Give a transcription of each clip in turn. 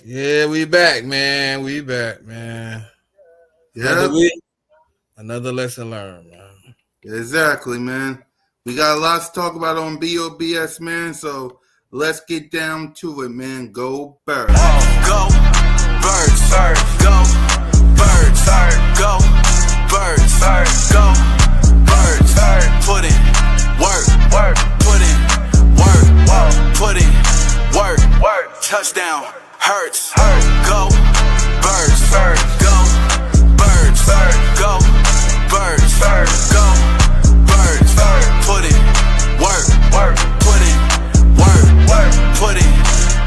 Yeah, we back, man. We back, man. Another Yep, week, another lesson learned, man. exactly, man. We got a lot to talk about on B.O.B.S, man. So let's get down to it, man. Go birds. Go birds, go birds, go birds, go birds. Put in work, put in put in work. Touchdown hurts. Go birds, go birds, go birds, go birds. Put in work, put in put in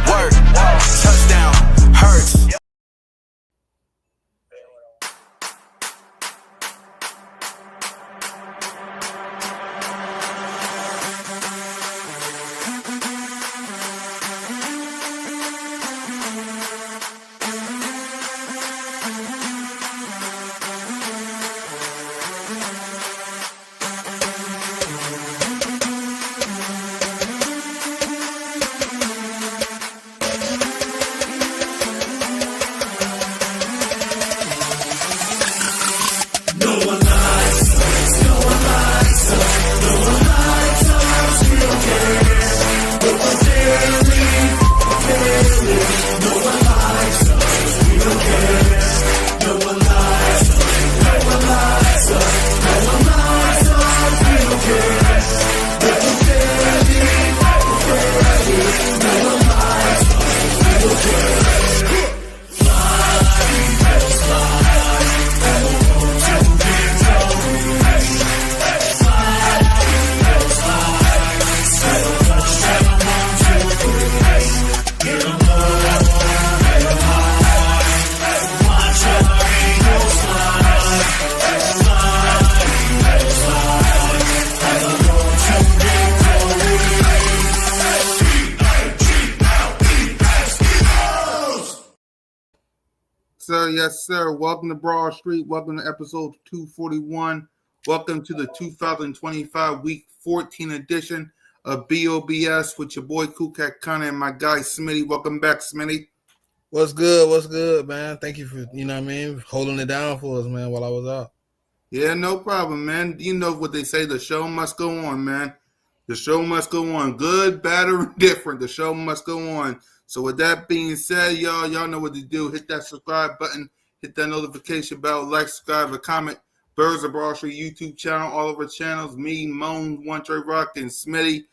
work. Touchdown hurts. Sir, yes, sir. Welcome to Broad Street. Welcome to episode 241. Welcome to the 2025 Week 14 edition of B.O.B.S with your boy Kukak Khan and my guy Smitty. Welcome back, Smitty. What's good? What's good, man? Thank you for holding it down for us, man, while I was out. Yeah, no problem, man. You know what they say, the show must go on, man. The show must go on. Good, bad, or different. The show must go on. So with that being said, y'all know what to do. Hit that subscribe button. Hit that notification bell. Like, subscribe, a comment. Birds of Broad Street YouTube channel. All of our channels. Me, Moan, One Trey Rock, and Smitty.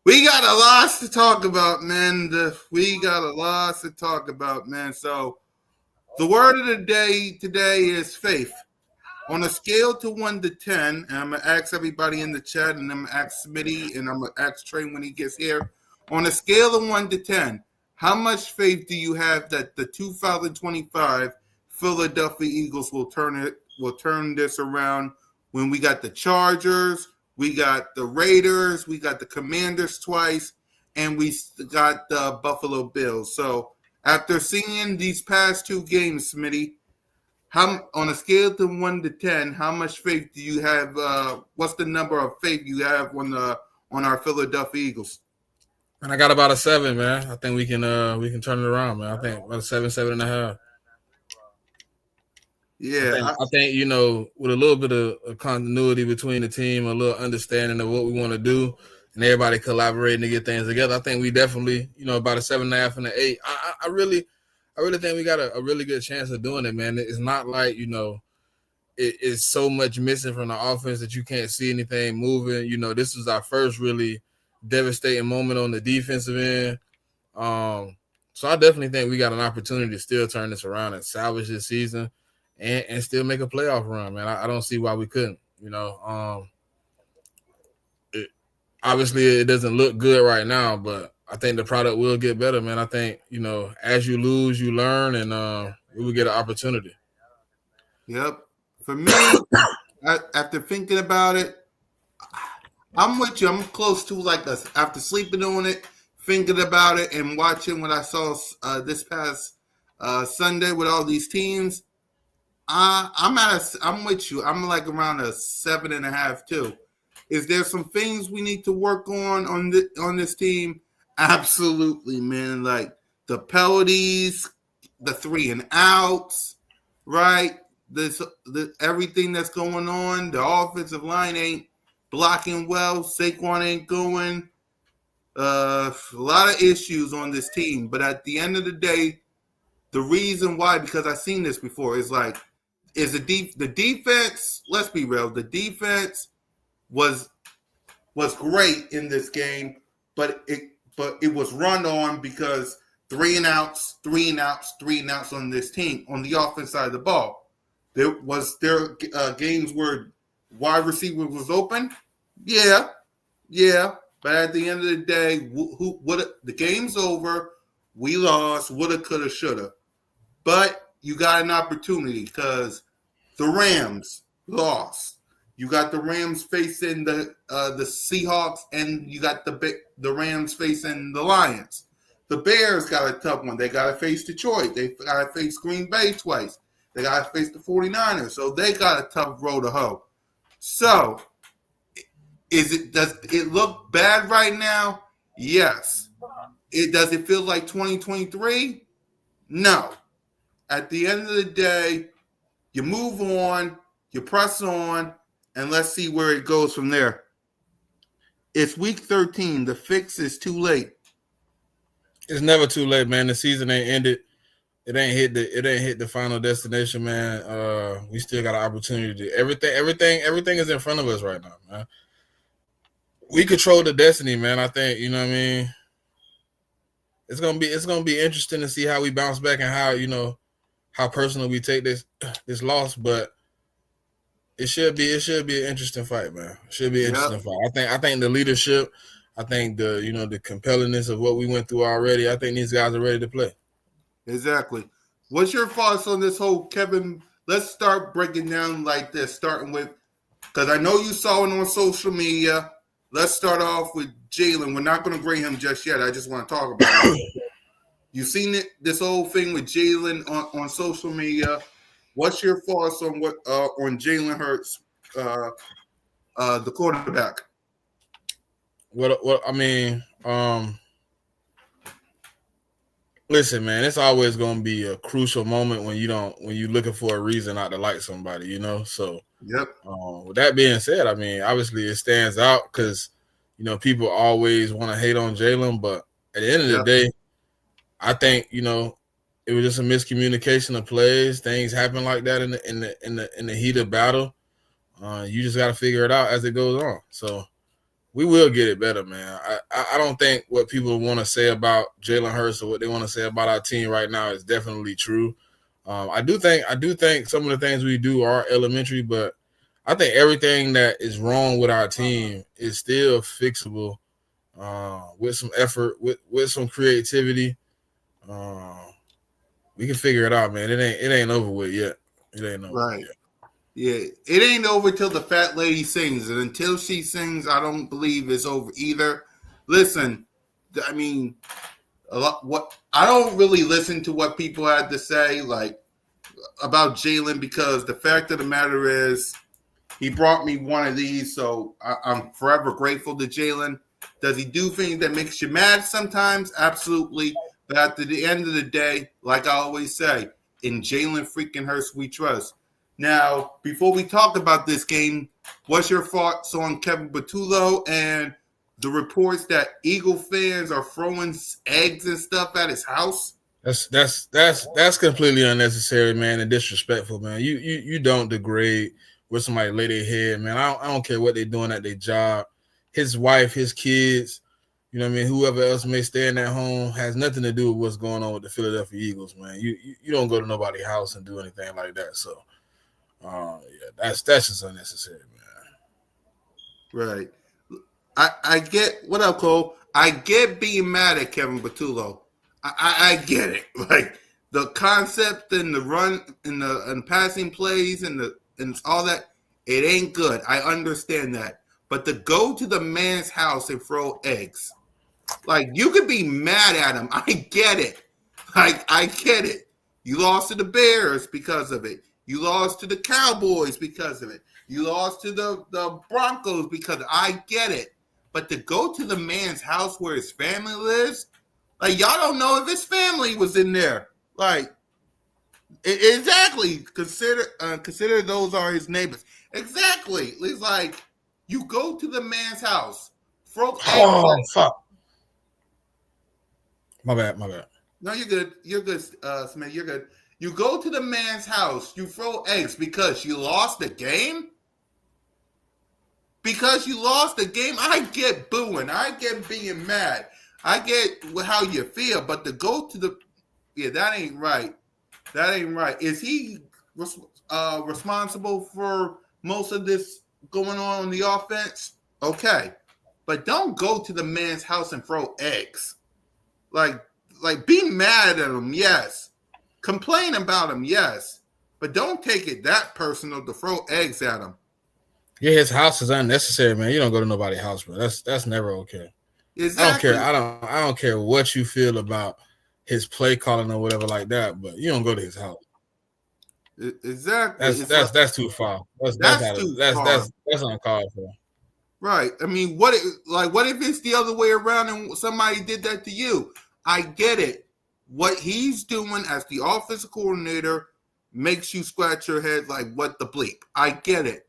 We got a lot to talk about, man. We got a lot to talk about, man. So the word of the day today is faith. On a scale to 1 to 10, and I'm going to ask everybody in the chat, and I'm going to ask Smitty, and I'm going to ask Trey when he gets here. On a scale of 1 to 10, how much faith do you have that the 2025 Philadelphia Eagles will turn this around when we got the Chargers, we got the Raiders, we got the Commanders twice, and we got the Buffalo Bills? So after seeing these past two games, Smitty, how, on a scale to 1 to 10, how much faith do you have? What's the number of faith you have on our Philadelphia Eagles? And I got about a 7, man. I think we can turn it around, man. I think about a 7, 7.5. Yeah, I think with a little bit of continuity between the team, a little understanding of what we want to do, and everybody collaborating to get things together, I think we definitely, about a 7.5 and an 8. I really think we got a really good chance of doing it, man. It's not like it's so much missing from the offense that you can't see anything moving. This is our first really devastating moment on the defensive end. So I definitely think we got an opportunity to still turn this around and salvage this season. And still make a playoff run, man. I don't see why we couldn't. Obviously it doesn't look good right now, but I think the product will get better, man. I think as you lose, you learn, and we will get an opportunity. Yep. For me, after thinking about it, I'm with you. I'm close to after sleeping on it, thinking about it, and watching what I saw this past Sunday with all these teams. I'm with you. I'm like around a 7.5 too. Is there some things we need to work on this team? Absolutely, man. Like the penalties, the 3 and outs, right? Everything that's going on. The offensive line ain't blocking well. Saquon ain't going. A lot of issues on this team. But at the end of the day, the reason why, because I've seen this before, is like, is the defense, let's be real, the defense was great in this game, but it was run on because 3 and outs, 3 and outs, 3 and outs on this team on the offense side of the ball. There games where wide receiver was open, yeah, but at the end of the day, the game's over. We lost. Woulda, coulda, shoulda. But you got an opportunity because the Rams lost. You got the Rams facing the Seahawks, and you got the Rams facing the Lions. The Bears got a tough one. They got to face Detroit. They got to face Green Bay twice. They got to face the 49ers. So they got a tough road to hoe. So does it look bad right now? Yes. Does it feel like 2023? No. At the end of the day, you move on, you press on, and let's see where it goes from there. It's week 13. The fix is too late. It's never too late, man. The season ain't ended. It ain't hit the final destination, man. We still got an opportunity to everything is in front of us right now, man. We control the destiny, man. I think, you know what I mean? It's gonna be interesting to see how we bounce back and how, you know, how personal we take this loss, but it should be an interesting fight, man. It should be an interesting fight. I think the leadership, I think the compellingness of what we went through already, I think these guys are ready to play. Exactly. What's your thoughts on this whole Kevin? Let's start breaking down like this, starting with, because I know you saw it on social media. Let's start off with Jalen. We're not going to grade him just yet. I just want to talk about it. You've seen this whole thing with Jalen on social media. What's your thoughts on on Jalen Hurts, the quarterback? What I mean, listen, man, it's always going to be a crucial moment when you're looking for a reason not to like somebody, you know. So, yep. With that being said, I mean, obviously it stands out because, you know, people always want to hate on Jalen, but at the end of the day, I think, you know, it was just a miscommunication of plays. Things happen like that in the heat of battle. You just got to figure it out as it goes on. So we will get it better, man. I don't think what people want to say about Jalen Hurts or what they want to say about our team right now is definitely true. I do think some of the things we do are elementary, but I think everything that is wrong with our team is still fixable with some effort, with some creativity. We can figure it out, man. It ain't over with yet. It ain't over with yet. Yeah, it ain't over till the fat lady sings, and until she sings, I don't believe it's over either. Listen, I mean, I don't really listen to what people had to say like about Jalen, because the fact of the matter is he brought me one of these, so I'm forever grateful to Jalen. Does he do things that makes you mad sometimes? Absolutely. But at the end of the day, like I always say, in Jalen freaking Hurts we trust. Now, before we talk about this game, what's your thoughts on Kevin Patullo and the reports that Eagle fans are throwing eggs and stuff at his house? That's completely unnecessary, man, and disrespectful, man. You don't degrade where somebody lay their head, man. I don't care what they're doing at their job. His wife, his kids, you know what I mean, whoever else may stay in that home has nothing to do with what's going on with the Philadelphia Eagles, man. You don't go to nobody's house and do anything like that. So, that's just unnecessary, man. Right. I get what up, Cole. I get being mad at Kevin Patullo. I get it. Like the concept and the run and passing plays and all that, it ain't good. I understand that. But to go to the man's house and throw eggs, like you could be mad at him. I get it. Like I get it. You lost to the Bears because of it. You lost to the Cowboys because of it. You lost to the Broncos because I get it. But to go to the man's house where his family lives, Like y'all don't know if his family was in there. Like exactly. Consider those are his neighbors. Exactly. It's like you go to the man's house, throw eggs. Oh fuck! My bad. No, you're good. You're good, Smith. You're good. You go to the man's house, you throw eggs because you lost the game? Because you lost the game? I get booing. I get being mad. I get how you feel, but to go to the... Yeah, that ain't right. That ain't right. Is he responsible for most of this going on the offense? Okay. But don't go to the man's house and throw eggs. Like be mad at him, yes. Complain about him, yes. But don't take it that personal to throw eggs at him. Yeah, his house is unnecessary, man. You don't go to nobody's house, bro. That's never okay. Exactly. I don't care what you feel about his play calling or whatever like that, but you don't go to his house. Exactly. That's too far. That's uncalled for. Right. I mean, what if it's the other way around and somebody did that to you? I get it. What he's doing as the offensive coordinator makes you scratch your head like, what the bleep? I get it.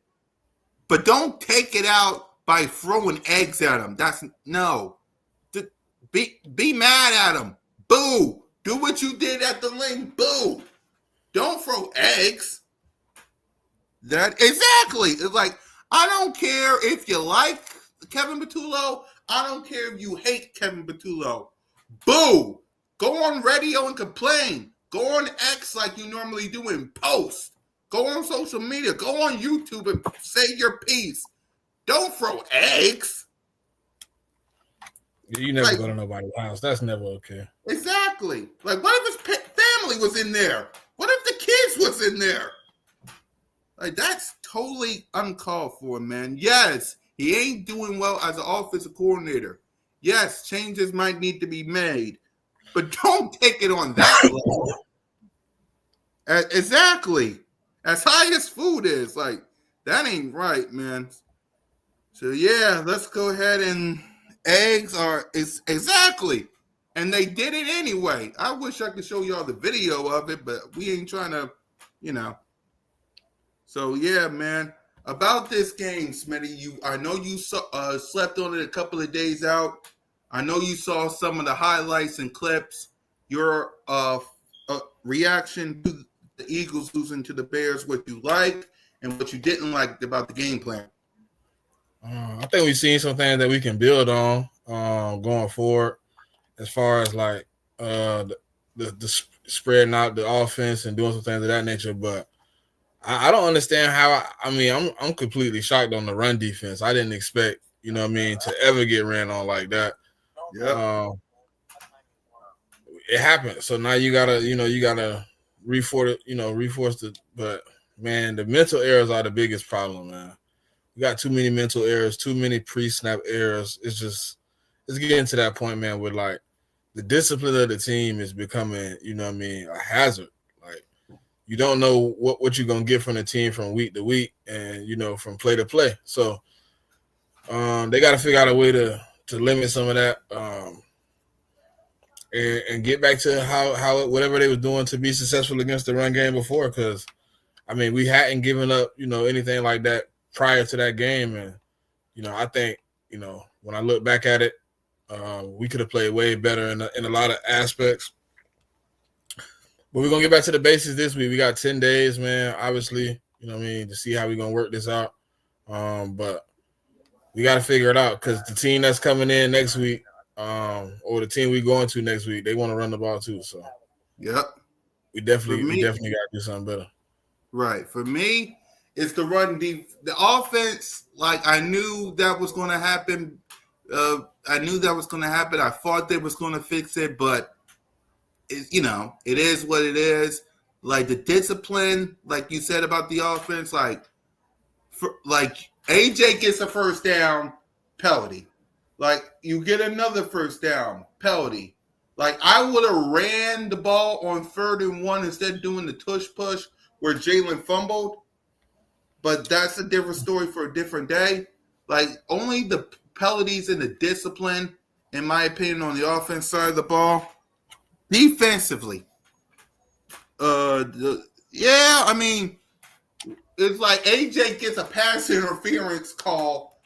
But don't take it out by throwing eggs at him. No. Be mad at him. Boo. Do what you did at the link. Boo. Don't throw eggs. Exactly. It's like, I don't care if you like Kevin Patullo. I don't care if you hate Kevin Patullo. Boo. Go on radio and complain. Go on X like you normally do and post. Go on social media. Go on YouTube and say your piece. Don't throw eggs. You never go to nobody's house. That's never okay. Exactly. Like, what if his family was in there? What if the kids was in there? Like, that's totally uncalled for, man. Yes, he ain't doing well as an offensive coordinator. Yes, changes might need to be made. But don't take it on that level. Exactly. As high as food is, like, that ain't right, man. So, yeah, let's go ahead and eggs are exactly. And they did it anyway. I wish I could show y'all the video of it, but we ain't trying to, So, yeah, man. About this game, Smitty, I know you slept on it a couple of days out. I know you saw some of the highlights and clips. Your reaction to the Eagles losing to the Bears, what you liked and what you didn't like about the game plan. I think we've seen some things that we can build on going forward, as far as like the spreading out the offense and doing some things of that nature. But I don't understand how. I'm completely shocked on the run defense. I didn't expect, to ever get ran on like that. Yeah. It happened. So now you gotta reinforce it. But man, the mental errors are the biggest problem, man. We got too many mental errors, too many pre-snap errors. It's getting to that point, man, where like the discipline of the team is becoming, a hazard. Like you don't know what you're gonna get from the team from week to week and from play to play. So they gotta figure out a way to limit some of that. And get back to how whatever they were doing to be successful against the run game before, because we hadn't given up anything like that prior to that game, and I think when I look back at it, we could have played way better in a lot of aspects. But we're gonna get back to the basics this week. We got 10 days, man. Obviously, to see how we're gonna work this out. But we got to figure it out because the team that's coming in next week. Or the team we going to next week, they want to run the ball too. So, yep, we definitely got to do something better. Right. For me, it's the run deep. The offense, like I knew that was going to happen. I thought they was going to fix it, but it is what it is. Like the discipline, like you said about the offense, like AJ gets a first down penalty. Like, you get another first down, penalty. Like, I would have ran the ball on 3rd and 1 instead of doing the tush push where Jalen fumbled. But that's a different story for a different day. Like, only the penalties and the discipline in my opinion, on the offense side of the ball. Defensively, yeah, I mean, it's like AJ gets a pass interference call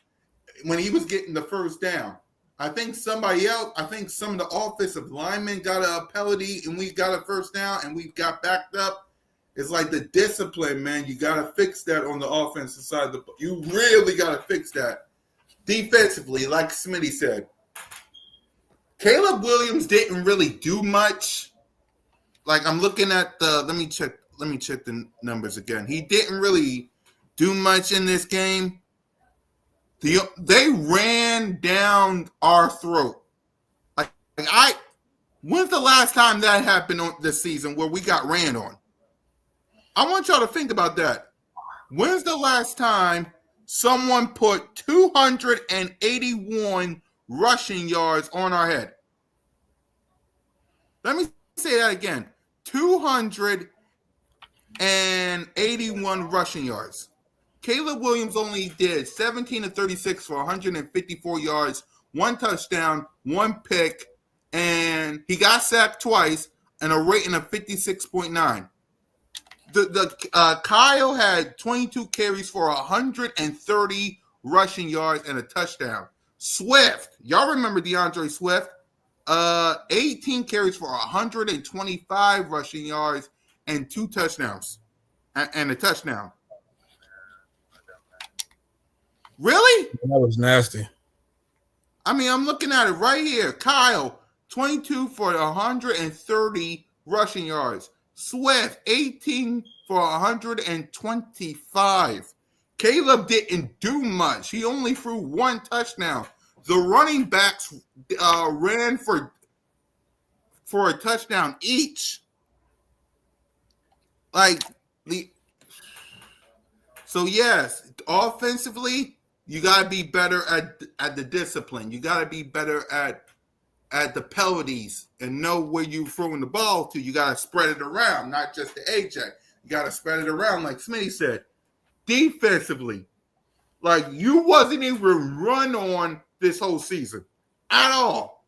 when he was getting the first down. I think some of the offensive linemen got a penalty and we got a first down and we got backed up. It's like the discipline, man. You got to fix that on the offensive side. You really got to fix that. Defensively, like Smitty said, Caleb Williams didn't really do much. Like I'm looking at let me check the numbers again. He didn't really do much in this game. They ran down our throat. When's the last time that happened on this season where we got ran on? I want y'all to think about that. When's the last time someone put 281 rushing yards on our head? Let me say that again. 281 rushing yards. Caleb Williams only did 17 of 36 for 154 yards, 1 touchdown, 1 pick, and he got sacked twice and a rating of 56.9. Kyle had 22 carries for 130 rushing yards and a touchdown. Swift, y'all remember DeAndre Swift? 18 carries for 125 rushing yards and 2 touchdowns and a touchdown. Really? That was nasty. I mean, I'm looking at it right here. Kyle, 22 for 130 rushing yards. Swift, 18 for 125. Caleb didn't do much. He only threw 1 touchdown. The running backs ran for a touchdown each. So yes, offensively, you got to be better at the discipline. You got to be better at the penalties and know where you're throwing the ball to. You got to spread it around, not just the AJ. You got to spread it around, like Smitty said. Defensively, like you wasn't even run on this whole season at all.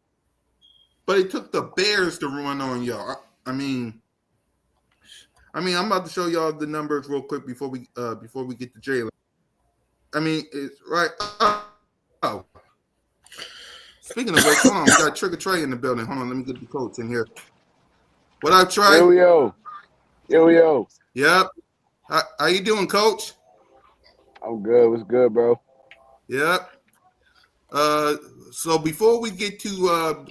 But it took the Bears to run on y'all. I mean, I'm about to show y'all the numbers real quick before we get to Jalen. I mean, it's right. Oh. Speaking of which, hold on, we got Trigger Trey in the building. Hold on, let me get the coach in here. What up, Trey? Yo. Yep. How you doing, Coach? I'm good. What's good, bro? Yep. So before we get to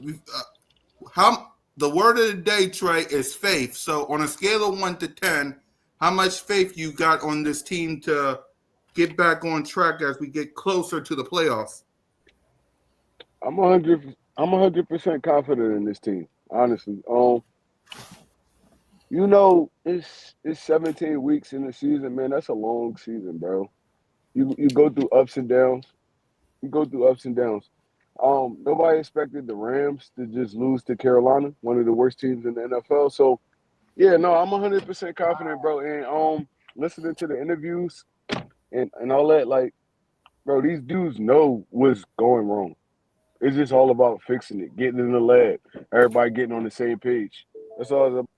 how the word of the day, Trey, is faith. So on a scale of 1 to 10, how much faith you got on this team to get back on track as we get closer to the playoffs? I'm 100% confident in this team. Honestly, it's 17 weeks in the season, man. That's a long season, bro. You go through ups and downs. Nobody expected the Rams to just lose to Carolina, one of the worst teams in the NFL. So, yeah, no, I'm 100% confident, bro. And listening to the interviews and all that, like, bro, these dudes know what's going wrong. It's just all about fixing it, getting in the lab, everybody getting on the same page. That's all it's about.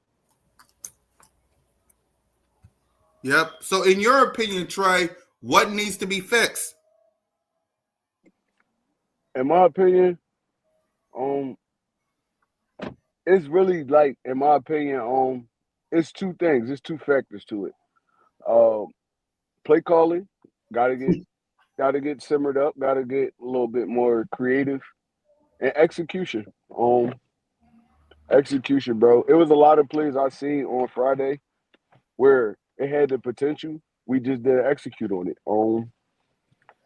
Yep. So in your opinion, Trey, what needs to be fixed? In my opinion, it's really like, in my opinion, it's 2 things. It's 2 factors to it. Play calling, gotta get simmered up, gotta get a little bit more creative, and execution. Execution, bro. It was a lot of plays I seen on Friday where it had the potential. We just didn't execute on it.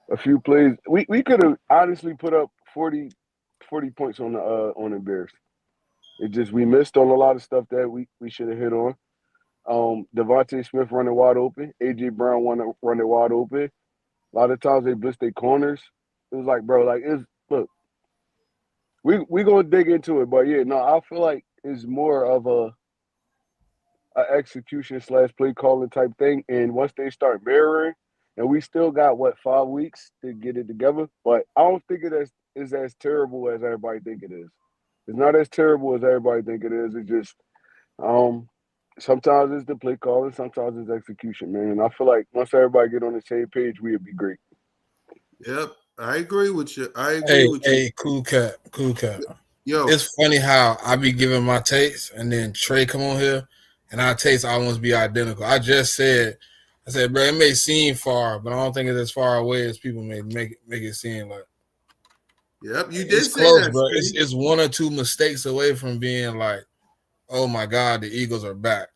A few plays, we could have honestly put up 40 points on the Bears. It just we missed on a lot of stuff that we should have hit on. Devontae Smith running wide open, AJ Brown running wide open. A lot of times they blitz their corners. It was like, bro, like look. We gonna dig into it, but yeah, no, I feel like it's more of a execution / play calling type thing. And once they start mirroring, and we still got 5 weeks to get it together, but I don't think is as terrible as everybody think it is. It's not as terrible as everybody think it is. It's just um sometimes it's the play call and sometimes it's execution, man. And I feel like once everybody get on the same page, we'd be great. Yep, I agree with you. I agree Hey, with you. hey, cool cat, cool cat. Yo, It's funny how I be giving my takes and then Trey come on here and our takes almost be identical. I said, bro, it may seem far, but I don't think it's as far away as people may make it seem like. yep, you did It's say close, that, bro. Steve. It's one or two mistakes away from being like, oh my God, the Eagles are back.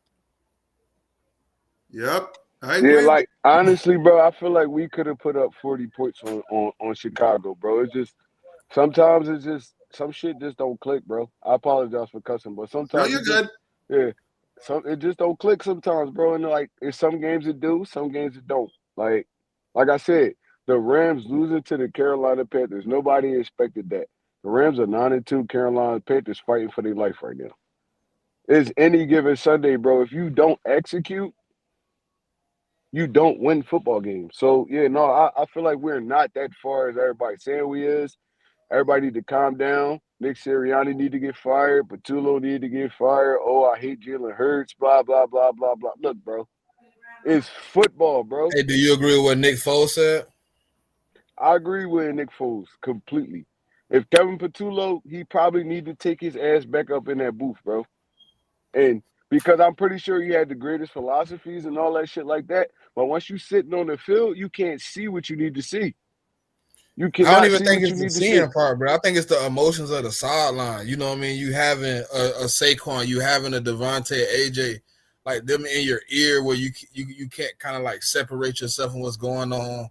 Yep, I Yeah, agree with like honestly, bro, I feel like we could have put up 40 points on Chicago, bro. It's just sometimes it's just some shit just don't click, bro. I apologize for cussing, but No, sometimes you're it just good. yeah, it just don't click sometimes, bro. And like it's some games it do, some games it don't. Like I said, the Rams losing to the Carolina Panthers, nobody expected that. The Rams are 9-2, Carolina Panthers fighting for their life right now. It's any given Sunday, bro. If you don't execute, you don't win football games. So yeah, no, I feel like we're not that far as everybody's saying we is. Everybody need to calm down. Nick Sirianni need to get fired. Patullo need to get fired. Oh, I hate Jalen Hurts. Blah blah blah blah blah. Look, bro, it's football, bro. Hey, do you agree with what Nick Foles said? I agree with Nick Foles completely. If Kevin Patullo, he probably need to take his ass back up in that booth, bro. And because I'm pretty sure he had the greatest philosophies and all that shit like that. But once you sitting on the field, you can't see what you need to see. You I don't cannot even see think what you it's the need to see. seeing part, bro. I think it's the emotions of the sideline. You know what I mean? You having a Saquon, you having a Devontae, AJ, like them in your ear, where you can't kind of like separate yourself from what's going on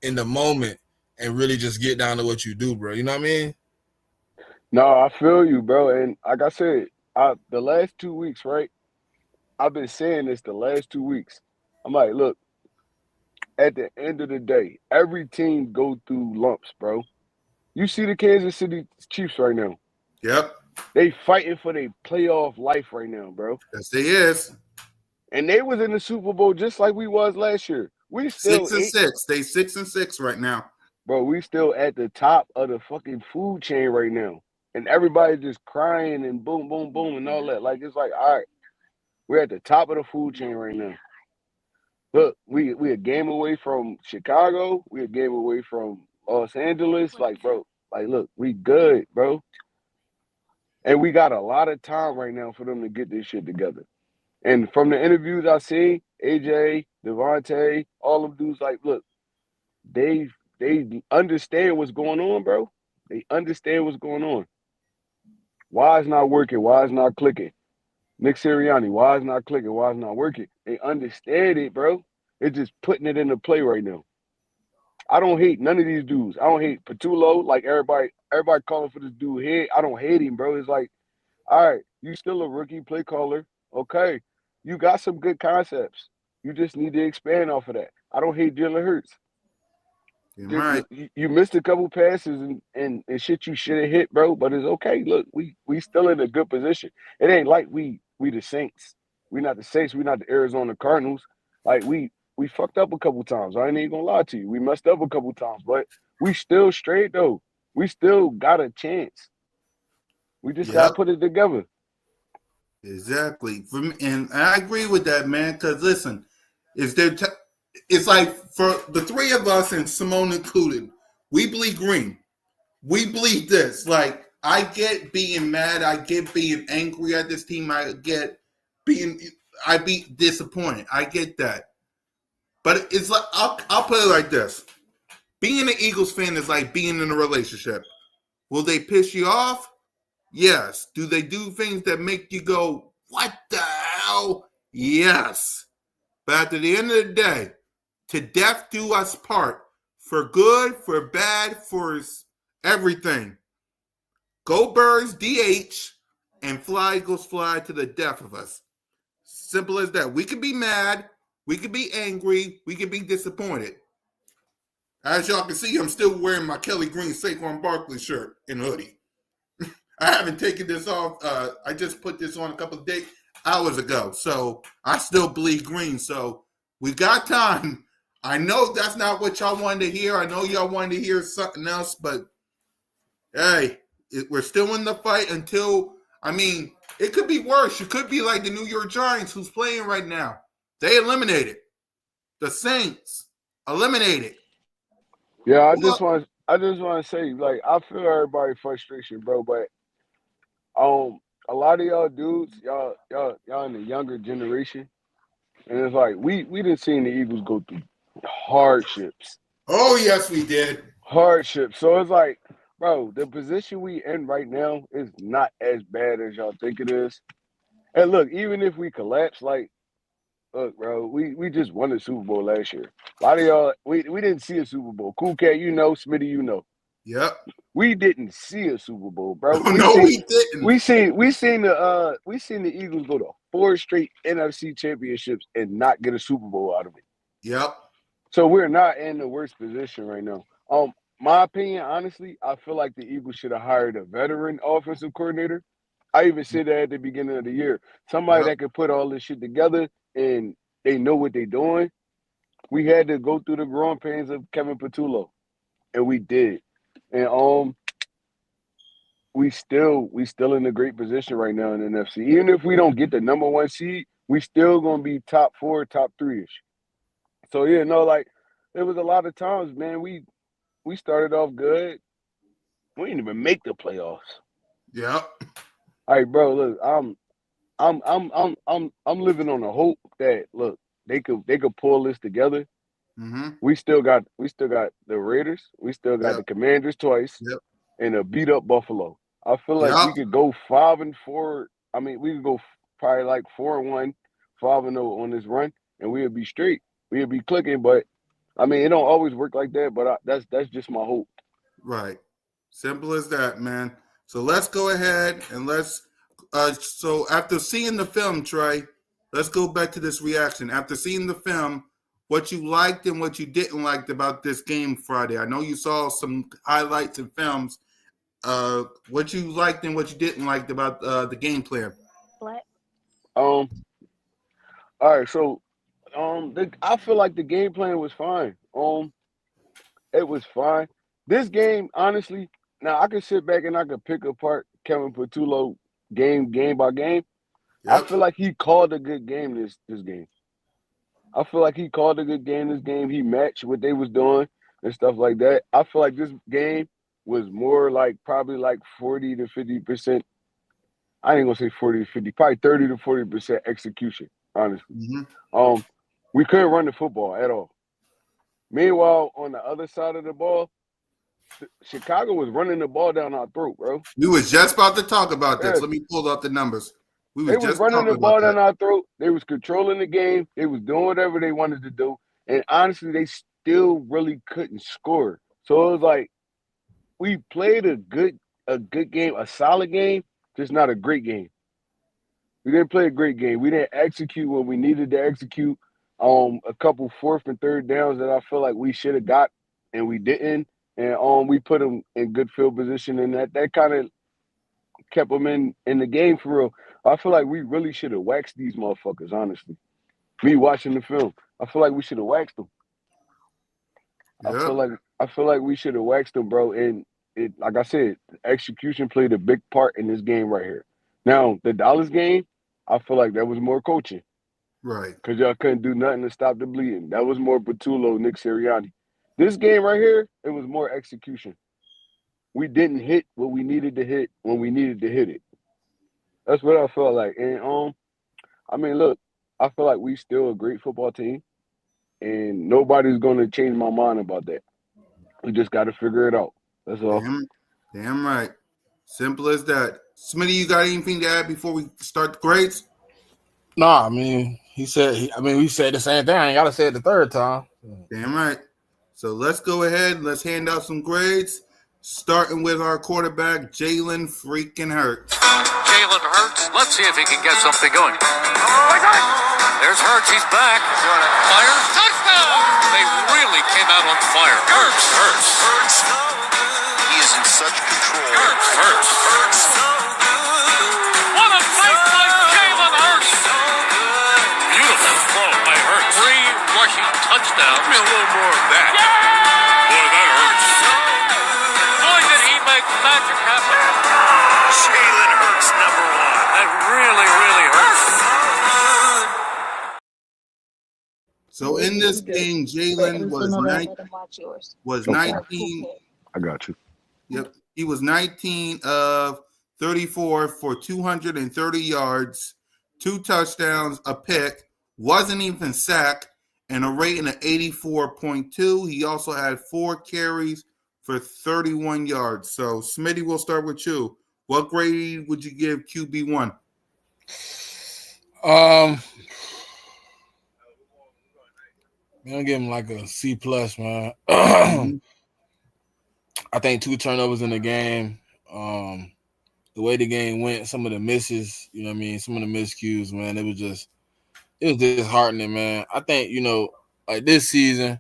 in the moment and really just get down to what you do, bro. You know what I mean? No, I feel you, bro. And like I said, the last 2 weeks, right? I've been saying this the last 2 weeks. I'm like, look, at the end of the day, every team go through lumps, bro. You see the Kansas City Chiefs right now. Yep, They fighting for their playoff life right now, bro. yes, they is. And they was in the Super Bowl just like we was last year. We still Six and ain't, six. They 6-6 right now. bro. We still at the top of the fucking food chain right now. And everybody just crying and boom, boom, boom, and all that. Like it's like, all right, we're at the top of the food chain right now. Look, we a game away from Chicago. We a game away from Los Angeles. Like, bro, like, look, we good, bro. And we got a lot of time right now for them to get this shit together. And from the interviews I see, AJ, Devontae, all them dudes, like, look, they understand what's going on, bro. They understand what's going on. Why it's not working? Why it's not clicking? Nick Sirianni, why it's not clicking? Why it's not working? They understand it, bro. They're just putting it into play right now. I don't hate none of these dudes. I don't hate Patullo. Like everybody calling for this dude here. I don't hate him, bro. It's like, all right, you still a rookie play caller. Okay. You got some good concepts. You just need to expand off of that. I don't hate Jalen Hurts. You're right. You missed a couple passes and shit you should have hit, bro. But it's okay. Look, we still in a good position. It ain't like we the Saints. We not the Saints. We not the Arizona Cardinals. Like we fucked up a couple times. I ain't even gonna lie to you. We messed up a couple times, but we still straight though. We still got a chance. We just gotta Yep, put it together. exactly. For me, and I agree with that, man. Because listen, is there? It's like for the three of us and Simone included, we bleed green. We bleed this. Like I get being mad. I get being angry at this team. I get being. I be disappointed. I get that. But it's like I'll put it like this: being an Eagles fan is like being in a relationship. Will they piss you off? Yes. Do they do things that make you go, "What the hell?" Yes. But at the end of the day, to death do us part, for good, for bad, for everything. Go Birds, DH, and fly Eagles fly to the death of us. Simple as that. We can be mad, we can be angry, we can be disappointed. As y'all can see, I'm still wearing my Kelly Green Saquon Barkley shirt and hoodie. I haven't taken this off. I just put this on a couple of hours ago. So I still bleed green. So we got time. I know that's not what y'all wanted to hear. I know y'all wanted to hear something else, but hey, we're still in the fight until, I mean, it could be worse. You could be like the New York Giants, who's playing right now. They eliminated the Saints. Eliminated. Yeah, Well, I just want to say, like, I feel everybody's frustration, bro. But a lot of y'all dudes, y'all in the younger generation, and it's like we didn't see the Eagles go through hardships, oh yes, we did. hardships. So it's like, bro, the position we in right now is not as bad as y'all think it is. And look, even if we collapse, like, look, bro, we just won the Super Bowl last year. A lot of y'all, we didn't see a Super Bowl. Cool Cat, you know, Smitty, you know. Yep. We didn't see a Super Bowl, bro. No, we didn't. We seen the Eagles go to 4 straight NFC championships and not get a Super Bowl out of it. Yep. So we're not in the worst position right now. My opinion, honestly, I feel like the Eagles should have hired a veteran offensive coordinator. I even said that at the beginning of the year. Somebody Yep. that could put all this shit together and they know what they're doing. We had to go through the growing pains of Kevin Patullo, and we did. And we still in a great position right now in the NFC. Even if we don't get the number 1 seed, we still gonna be top 4, top 3-ish. So yeah, no, like there was a lot of times, man. We started off good. We didn't even make the playoffs. Yep. All right, bro. Look, I'm living on the hope that look they could pull this together. Mm-hmm. We still got the Raiders. We still got Yep. the Commanders twice, Yep. and a beat up Buffalo. I feel like Yep. we could go 5-4. I mean, we could go probably like 4-1, 5-0 on this run, and we would be straight. We would be clicking. But I mean, it don't always work like that. But that's just my hope. Right. Simple as that, man. So let's go ahead and let's. So after seeing the film, Trey, let's go back to this reaction. After seeing the film, what you liked and what you didn't like about this game Friday. I know you saw some highlights and films. What you liked and what you didn't like about the game plan. All right. So I feel like the game plan was fine. It was fine. This game, honestly, now I could sit back and I could pick apart Kevin Patullo game by game. Yep. I feel like he called a good game this game. I feel like he called a good game this game. He matched what they was doing and stuff like that. I feel like this game was more like probably like 40 to 50%. I ain't gonna say 40 to 50, probably 30 to 40% execution, honestly. Mm-hmm. We couldn't run the football at all. Meanwhile, on the other side of the ball, Chicago was running the ball down our throat, bro. We was just about to talk about this. Yeah. Let me pull up the numbers. They was running the ball down our throat. They was controlling the game. They was doing whatever they wanted to do. And honestly, they still really couldn't score. So it was like we played a good game, a solid game, just not a great game. We didn't play a great game. We didn't execute what we needed to execute. A couple 4th and 3rd downs that I feel like we should have got and we didn't. And we put them in good field position, and that kind of kept them in the game for real. I feel like we really should have waxed these motherfuckers, honestly. Me watching the film, I feel like we should have waxed them. Yep. I feel like we should have waxed them, bro. And it, like I said, execution played a big part in this game right here. Now, the Dallas game, I feel like that was more coaching. Right. Because y'all couldn't do nothing to stop the bleeding. That was more Patullo, Nick Sirianni. This game right here, it was more execution. We didn't hit what we needed to hit when we needed to hit it. That's what I felt like. And I mean, look, I feel like we still a great football team, and nobody's gonna change my mind about that. We just got to figure it out. That's all. Damn right. Simple as that. Smitty, you got anything to add before we start the grades? Nah, I mean, we said the same thing. I ain't gotta say it the third time. Damn right. So let's go ahead and let's hand out some grades. Starting with our quarterback, Jalen freaking Hurts. Jalen Hurts. Let's see if he can get something going. There's Hurts. He's back. Fire. Touchdown. They really came out on fire. Hurts. He is in such control. Hurts. What a play by Jalen Hurts. Beautiful throw by Hurts. 3 rushing touchdowns. Give me a little more of that. Boy, that hurts. Boy, did he make magic really, really hurts. So in this game, Jalen was Okay, 19. I got you. Yep, he was 19 of 34 for 230 yards, 2 touchdowns, a pick, wasn't even sacked, and a rating of 84.2. He also had 4 carries for 31 yards. So, Smitty, we'll start with you. What grade would you give QB1? Man, I'm giving him like a C plus, man. Mhm. I think 2 turnovers in the game. The way the game went, some of the misses, you know what I mean, some of the miscues, man, it was disheartening, man. I think, like this season,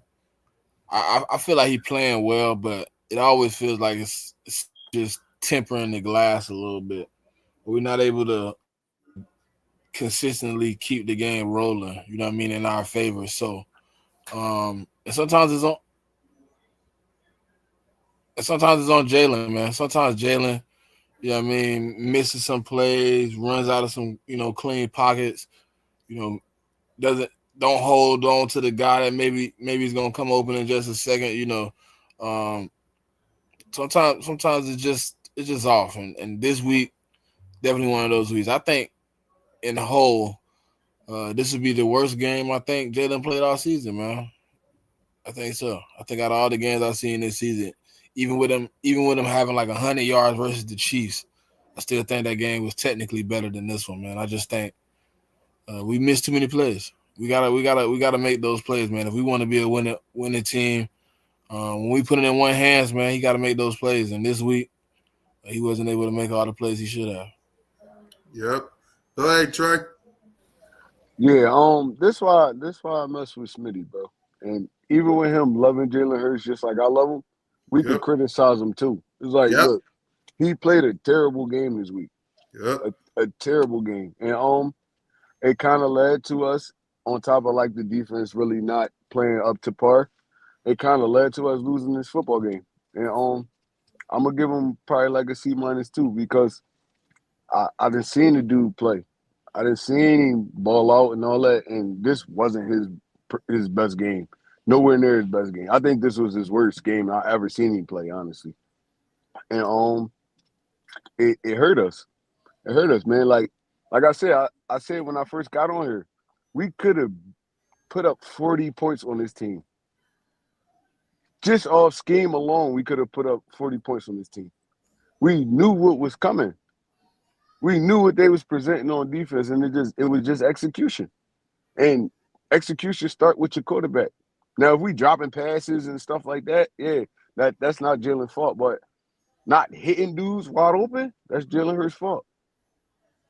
I feel like he's playing well, but it always feels like it's just tempering the glass a little bit. We're not able to consistently keep the game rolling, you know what I mean, in our favor. So and sometimes it's on Jalen, man. Sometimes Jalen, you know what I mean, misses some plays, runs out of some, clean pockets, you know, doesn't don't hold on to the guy that maybe he's gonna come open in just a second, Um sometimes it's just off. And this week, definitely one of those weeks. I think in the whole, this would be the worst game I think Jalen played all season, man. I think so. I think out of all the games I've seen this season, even with him having like 100 yards versus the Chiefs, I still think that game was technically better than this one, man. I just think we missed too many plays. We gotta make those plays, man. If we want to be a winning team, when we put it in one hands, man, he got to make those plays. And this week, he wasn't able to make all the plays he should have. Yep. Go ahead, Trey. Yeah, this why I mess with Smitty, bro. And even with him loving Jalen Hurts just like I love him, we could Yep. criticize him too. It's like, Yep. look, he played a terrible game this week. Yep. A terrible game. And it kind of led to us, on top of like the defense really not playing up to par, it kind of led to us losing this football game. And I'm gonna give him probably like a C minus too, because I didn't see the dude play. I didn't see him ball out and all that, and this wasn't his best game. Nowhere near his best game. I think this was his worst game I ever seen him play, honestly. And it hurt us. It hurt us, man. Like I said, I said when I first got on here, we could have put up 40 points on this team. Just off scheme alone, we could have put up 40 points on this team. We knew what was coming. We knew what they was presenting on defense, and it was just execution. And execution start with your quarterback. Now, if we dropping passes and stuff like that, yeah, that's not Jalen's fault. But not hitting dudes wide open, that's Jalen Hurts' fault.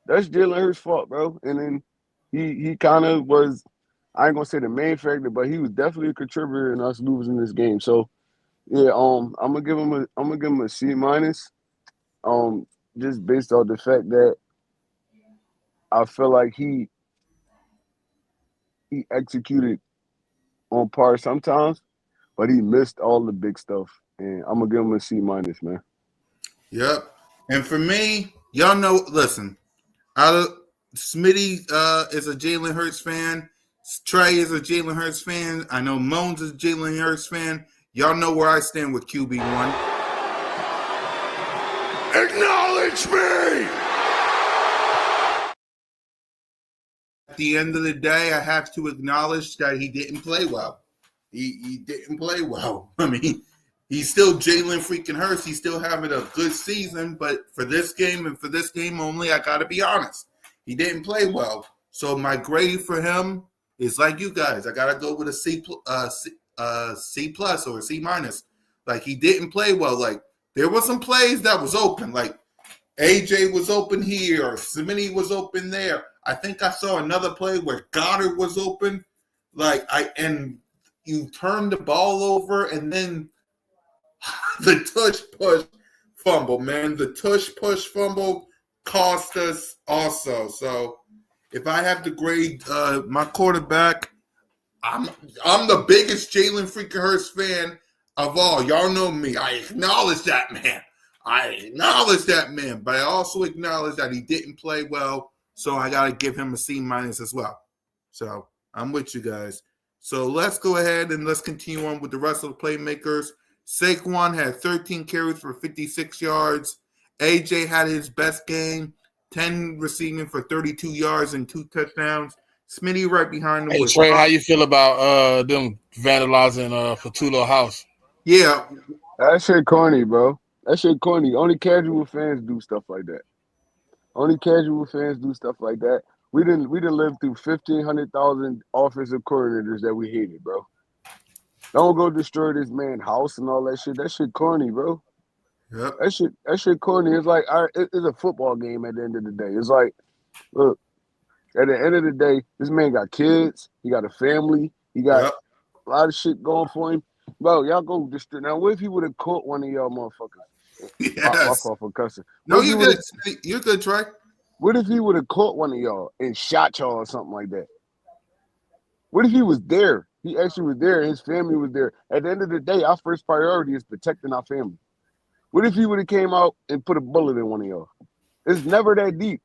That's Jalen Hurts' fault, bro. And then he kind of was, I ain't gonna say the main factor, but he was definitely a contributor in us losing this game. So yeah, I'm gonna give him a C minus. Just based on the fact that I feel like he executed on par sometimes, but he missed all the big stuff. And I'm gonna give him a C minus, man. Yep. And for me, y'all know, listen, Smitty is a Jalen Hurts fan. Trey is a Jalen Hurts fan. I know Moans is a Jalen Hurts fan. Y'all know where I stand with QB1. Acknowledge me! At the end of the day, I have to acknowledge that he didn't play well. He didn't play well. I mean, he's still Jalen freaking Hurts. He's still having a good season, but for this game and for this game only, I got to be honest. He didn't play well. So my grade for him is like you guys. I got to go with a C plus or a C minus. Like, he didn't play well. Like, there were some plays that was open. Like, AJ was open here, or Smitty was open there. I think I saw another play where Goddard was open. And you turned the ball over, and then the tush push fumble, man. The tush push fumble cost us also. So if I have to grade my quarterback, I'm the biggest Jalen freaking Hurts fan of all. Y'all know me. I acknowledge that man. But I also acknowledge that he didn't play well. So I got to give him a C- as well. So I'm with you guys. So let's go ahead and let's continue on with the rest of the playmakers. Saquon had 13 carries for 56 yards. AJ had his best game, 10 receiving for 32 yards and 2 touchdowns. Smitty right behind him Hey with Trey, how you feel about them vandalizing Fatulo house? yeah, That shit corny, bro. That shit corny. Only casual fans do stuff like that. Only casual fans do stuff like that. We didn't live through 1,500,000 offensive coordinators that we hated, bro. Don't go destroy this man's house and all that shit. That shit corny, bro. yep, That shit corny. It's like it's a football game at the end of the day. It's like, look, at the end of the day, this man got kids, he got a family, he got yep, a lot of shit going for him. Bro, y'all go destroy. Now, what if he would have caught one of y'all motherfuckers? My yes. fault for cussing. No, What if he you're would good. have? Smitty. You're good, Trey. What if he would have caught one of y'all and shot y'all or something like that? What if he was there? He actually was there. His family was there. At the end of the day, our first priority is protecting our family. What if he would have came out and put a bullet in one of y'all? It's never that deep.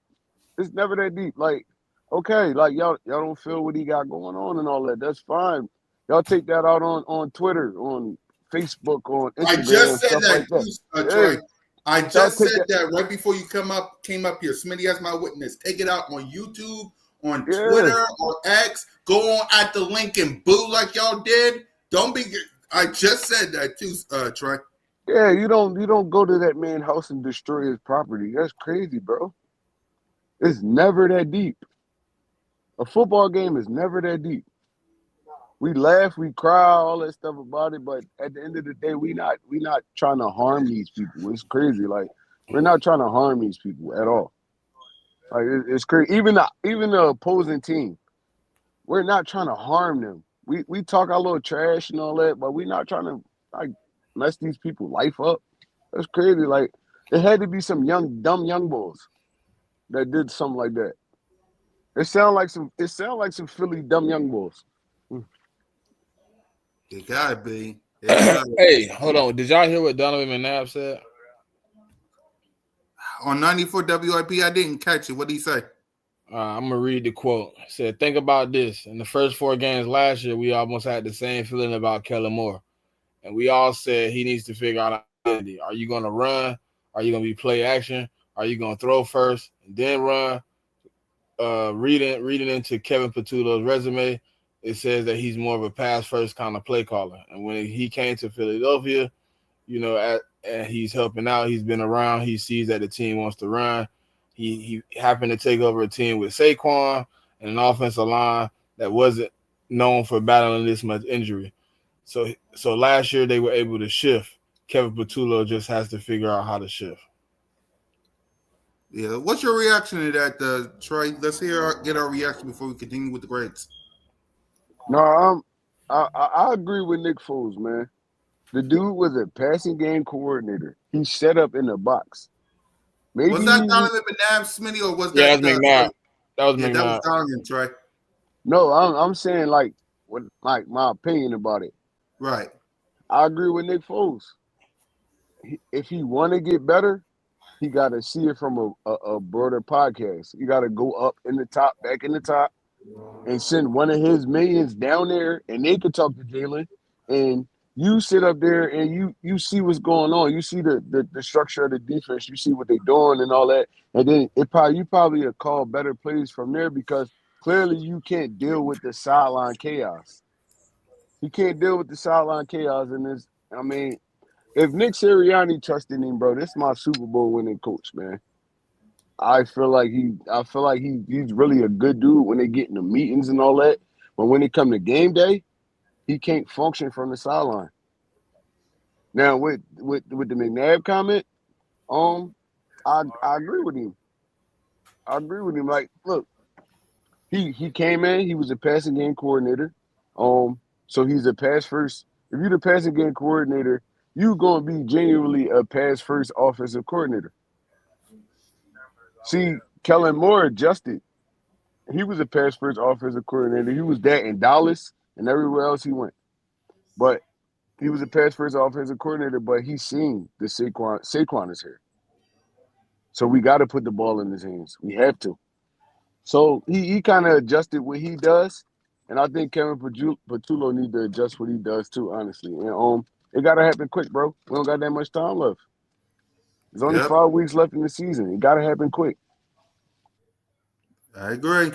It's never that deep. Like, okay, like y'all don't feel what he got going on and all that. That's fine. Y'all take that out on Twitter, on Facebook, on I Instagram, just and said stuff that like that. too, Yeah, Troy. I y'all just take said that. that right before you came up here. Smitty as my witness. Take it out on YouTube, on Yeah, Twitter, or X. Go on at the link and boo like y'all did. Don't be. I just said that too, Troy. yeah. You don't go to that man's house and destroy his property. That's crazy, bro. It's never that deep. A football game is never that deep. We laugh, we cry, all that stuff about it, but at the end of the day, we not trying to harm these people. It's crazy. Like we're not trying to harm these people at all. Like it's crazy. Even the opposing team, we're not trying to harm them. We talk our little trash and all that, but we're not trying to like mess these people life up. That's crazy. Like it had to be some dumb young boys that did something like that. It sound like some Philly dumb young boys. It gotta be. It gotta Hey, be. hold on. Did y'all hear what Donovan McNabb said? On 94 WIP, I didn't catch it. What did he say? I'm gonna read the quote. It said, "Think about this. In the first 4 games last year, we almost had the same feeling about Kellen Moore, and we all said he needs to figure out identity. Are you gonna run? Are you gonna be play action? Are you gonna throw first and then run?" Reading into Kevin Patullo's resume, it says that he's more of a pass first kind of play caller. And when he came to Philadelphia, and he's helping out, he's been around. He sees that the team wants to run. He happened to take over a team with Saquon and an offensive line that wasn't known for battling this much injury. So last year they were able to shift. Kevin Patullo just has to figure out how to shift. Yeah. What's your reaction to that, Troy? Let's get our reaction before we continue with the grades. No, I agree with Nick Foles, man. The dude was a passing game coordinator. He set up in the box. Was Maybe that Donovan McNabb, Smitty, or was Yeah, that that's McNabb. That was yeah, that was McNabb. Donovan, Troy. no. I'm saying like what like my opinion about it. Right. I agree with Nick Foles. If he want to get better, he got to see it from a broader podcast. You got to go up in the top, back in the top, and send one of his millions down there, and they could talk to Jalen, and you sit up there and you see what's going on. You see the structure of the defense. You see what they're doing and all that, and then you probably call better plays from there because clearly you can't deal with the sideline chaos. You can't deal with the sideline chaos in this. I mean, if Nick Sirianni trusted him, bro, this is my Super Bowl winning coach, man. I feel like he's really a good dude when they get in the meetings and all that. But when it come to game day, he can't function from the sideline. Now with the McNabb comment, um, I agree with him. I agree with him. Like, look, he came in, he was a passing game coordinator. So he's a pass first. If you're the passing game coordinator, you gonna be genuinely a pass first offensive coordinator. See, Kellen Moore adjusted. He was a pass first offensive coordinator. He was that in Dallas and everywhere else he went. But he was a pass first offensive coordinator, but he's seen the Saquon is here. So we got to put the ball in his hands. We have to. So he kind of adjusted what he does, and I think Kevin Patullo need to adjust what he does too, honestly. And it gotta happen quick, bro. We don't got that much time left. There's only Yep, 5 weeks left in the season. It gotta happen quick. I agree.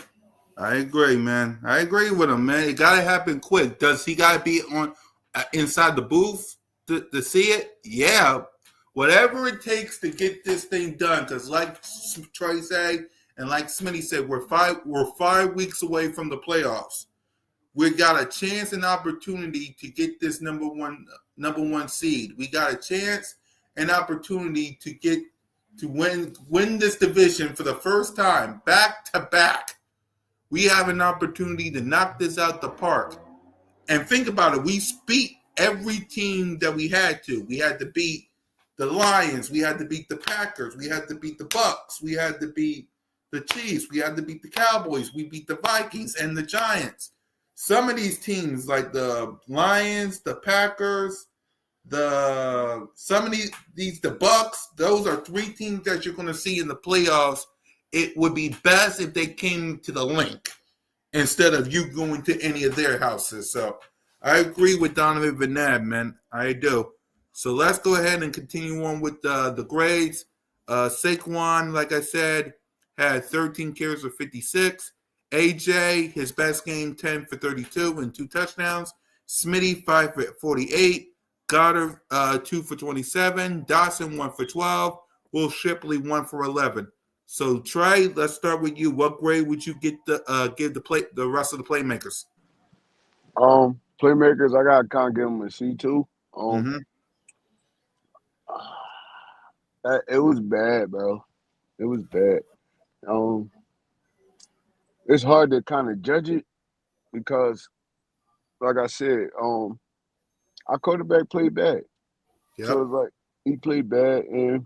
I agree, man. I agree with him, man. It gotta happen quick. Does he gotta be on inside the booth to see it? Yeah, whatever it takes to get this thing done. Because, like Trey said, and like Smitty said, we're 5 weeks away from the playoffs. We got a chance and opportunity to get this number one seed. We got a chance and opportunity to win this division for the first time back to back. We have an opportunity to knock this out the park. And think about it. We beat every team that we had to. We had to beat the Lions. We had to beat the Packers. We had to beat the Bucks. We had to beat the Chiefs. We had to beat the Cowboys. We beat the Vikings and the Giants. Some of these teams, like the Lions, the Packers, the Bucks, those are three teams that you're going to see in the playoffs. It would be best if they came to the link instead of you going to any of their houses. So I agree with Donovan Vanab, man. I do. So let's go ahead and continue on with the grades. Saquon, like I said, had 13 carries for 56. AJ, his best game, 10 for 32 and 2 touchdowns. Smitty, 5 for 48. Goddard, 2 for 27. Dawson, 1 for 12. Will Shipley, 1 for 11. So Trey, let's start with you. What grade would you give the rest of the playmakers? Playmakers, I gotta kind of give them a C too. Mm-hmm. It was bad, bro. It was bad. Um, it's hard to kind of judge it because, like I said, our quarterback played bad. So Yep. it's like he played bad and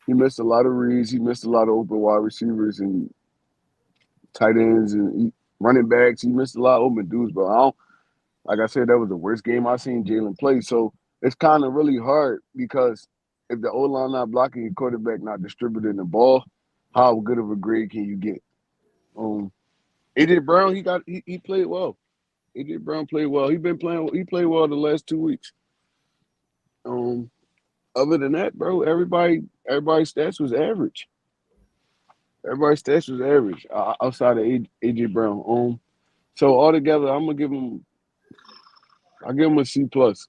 he missed a lot of reads. He missed a lot of open wide receivers and tight ends and running backs. He missed a lot of open dudes, but like I said, that was the worst game I seen Jalen play. So it's kind of really hard because if the O line not blocking your quarterback, not distributing the ball, how good of a grade can you get? AJ Brown, he played well. AJ Brown played well. He played well the last 2 weeks. Um, Other than that, bro, everybody's stats was average. Everybody's stats was average outside of AJ Brown. So altogether, I'll give him a C plus.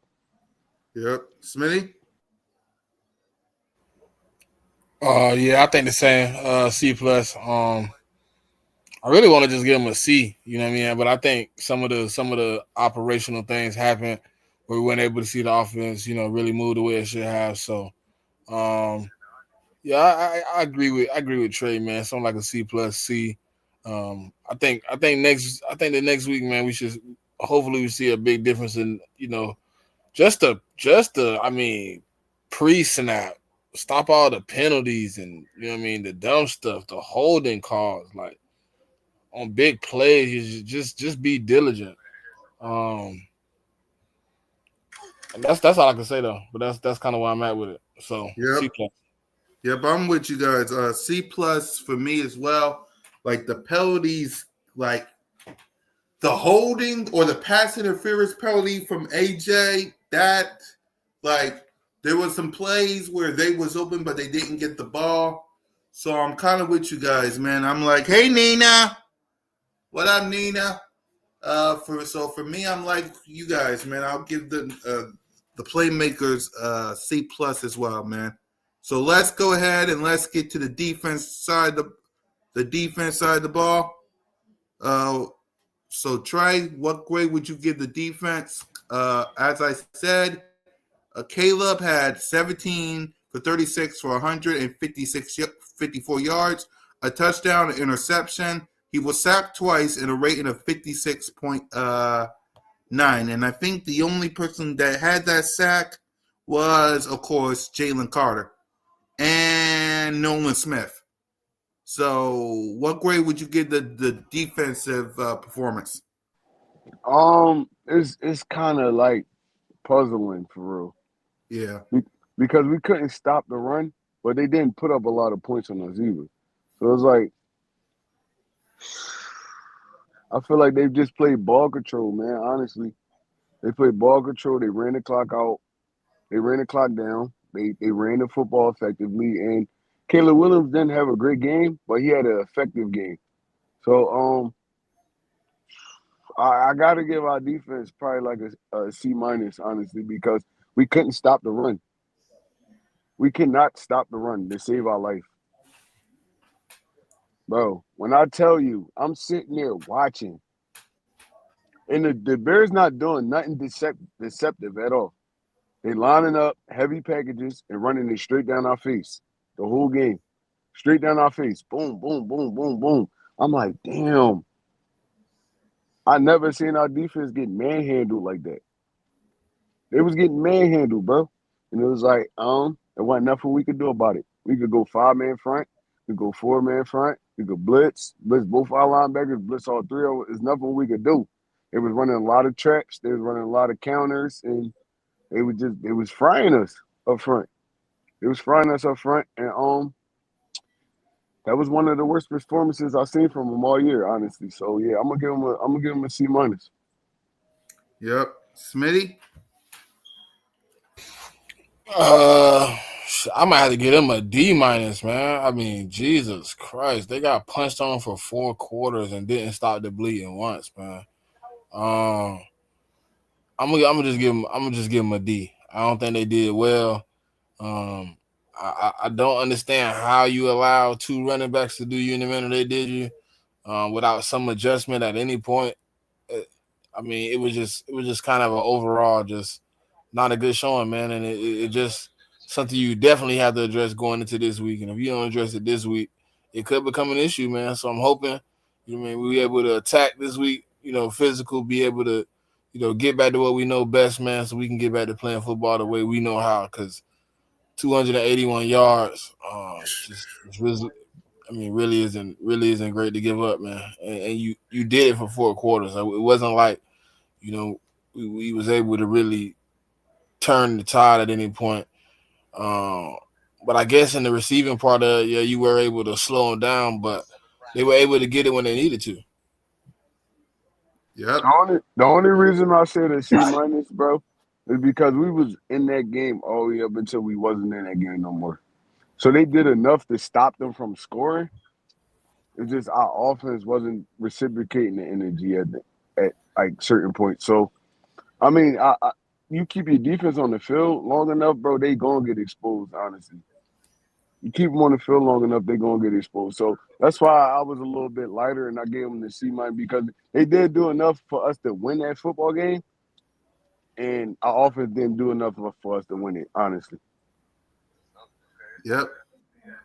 Yep. Smitty? Yeah, I think the same. C plus. I really want to just give him a C. You know what I mean? But I think some of the operational things happened where we weren't able to see the offense, really move the way it should have. So, um, yeah, I agree with Trey, man. Something like a C plus C. I think the next week, man, we should hopefully we see a big difference in just the I mean pre snap, stop all the penalties and the dumb stuff, the holding calls, like on big plays, you just be diligent. Um, and that's all I can say though. But that's kind of where I'm at with it. So C Yep. plus. Yep. I'm with you guys. C plus for me as well. Like the penalties, like the holding or the pass interference penalty from AJ, that like there was some plays where they was open but they didn't get the ball. So I'm kind of with you guys, man. I'm like, hey Nina, what up, Nina? For me, I'm like you guys, man. I'll give the playmakers C plus as well, man. So let's go ahead and let's get to the defense side the defense side of the ball. Uh, so Trey, what grade would you give the defense? As I said, Caleb had 17 for 36 for 54 yards, a touchdown, an interception. He was sacked twice in a rating of 56.9. And I think the only person that had that sack was, of course, Jalen Carter and Nolan Smith. So, what grade would you give the defensive performance? It's kind of like puzzling for real Yeah. because we couldn't stop the run, but they didn't put up a lot of points on us either. So it's like I feel like they've just played ball control, man. Honestly, they played ball control. They ran the clock out. They ran the clock down. They ran the football effectively. And Caleb Williams didn't have a great game, but he had an effective game. So I got to give our defense probably like a C minus, honestly, because we couldn't stop the run. We cannot stop the run to save our life, bro. When I tell you, I'm sitting there watching, and the Bears not doing nothing deceptive at all. They lining up heavy packages and running it straight down our face the whole game, straight down our face. Boom, boom, boom, boom, boom. I'm like, damn. I never seen our defense get manhandled like that. They was getting manhandled, bro. And it was like, there wasn't nothing we could do about it. We could go 5-man front, we could go 4-man front, we could blitz both our linebackers, blitz all three of them. There's nothing we could do. They was running a lot of traps, they was running a lot of counters, and they was frying us up front. It was frying us up front, and that was one of the worst performances I've seen from them all year, honestly. So yeah, I'm gonna give him a C minus. Yep. Smitty? I might have to give them a D minus, man. I mean, Jesus Christ, they got punched on for 4 quarters and didn't stop the bleeding once, man. Um, I'm gonna just give them a D. I don't think they did well. Um, I don't understand how you allow two running backs to do you in the manner they did you, without some adjustment at any point. Uh, I mean, it was just kind of an overall just not a good showing, man, and it just something you definitely have to address going into this week. And if you don't address it this week, it could become an issue, man. So I'm hoping, you know, what I mean, we able to attack this week, you know, physical, be able to, you know, get back to what we know best, man, so we can get back to playing football the way we know how. Because 281 yards, just really, I mean, really isn't great to give up, man. And you did it for 4 quarters. It wasn't like, you know, we was able to really turn the tide at any point. Um, but I guess in the receiving part of it, yeah, you were able to slow them down, but they were able to get it when they needed to. Yep. The only reason I said a C minus, bro, is because we was in that game all the way up until we wasn't in that game no more. So they did enough to stop them from scoring. It's just our offense wasn't reciprocating the energy at like certain points. So I mean, you keep your defense on the field long enough, bro, they gonna get exposed. Honestly, you keep them on the field long enough, they gonna get exposed. So that's why I was a little bit lighter, and I gave them the C minus because they did do enough for us to win that football game, and our offense didn't do enough for us to win it. Honestly, Yep.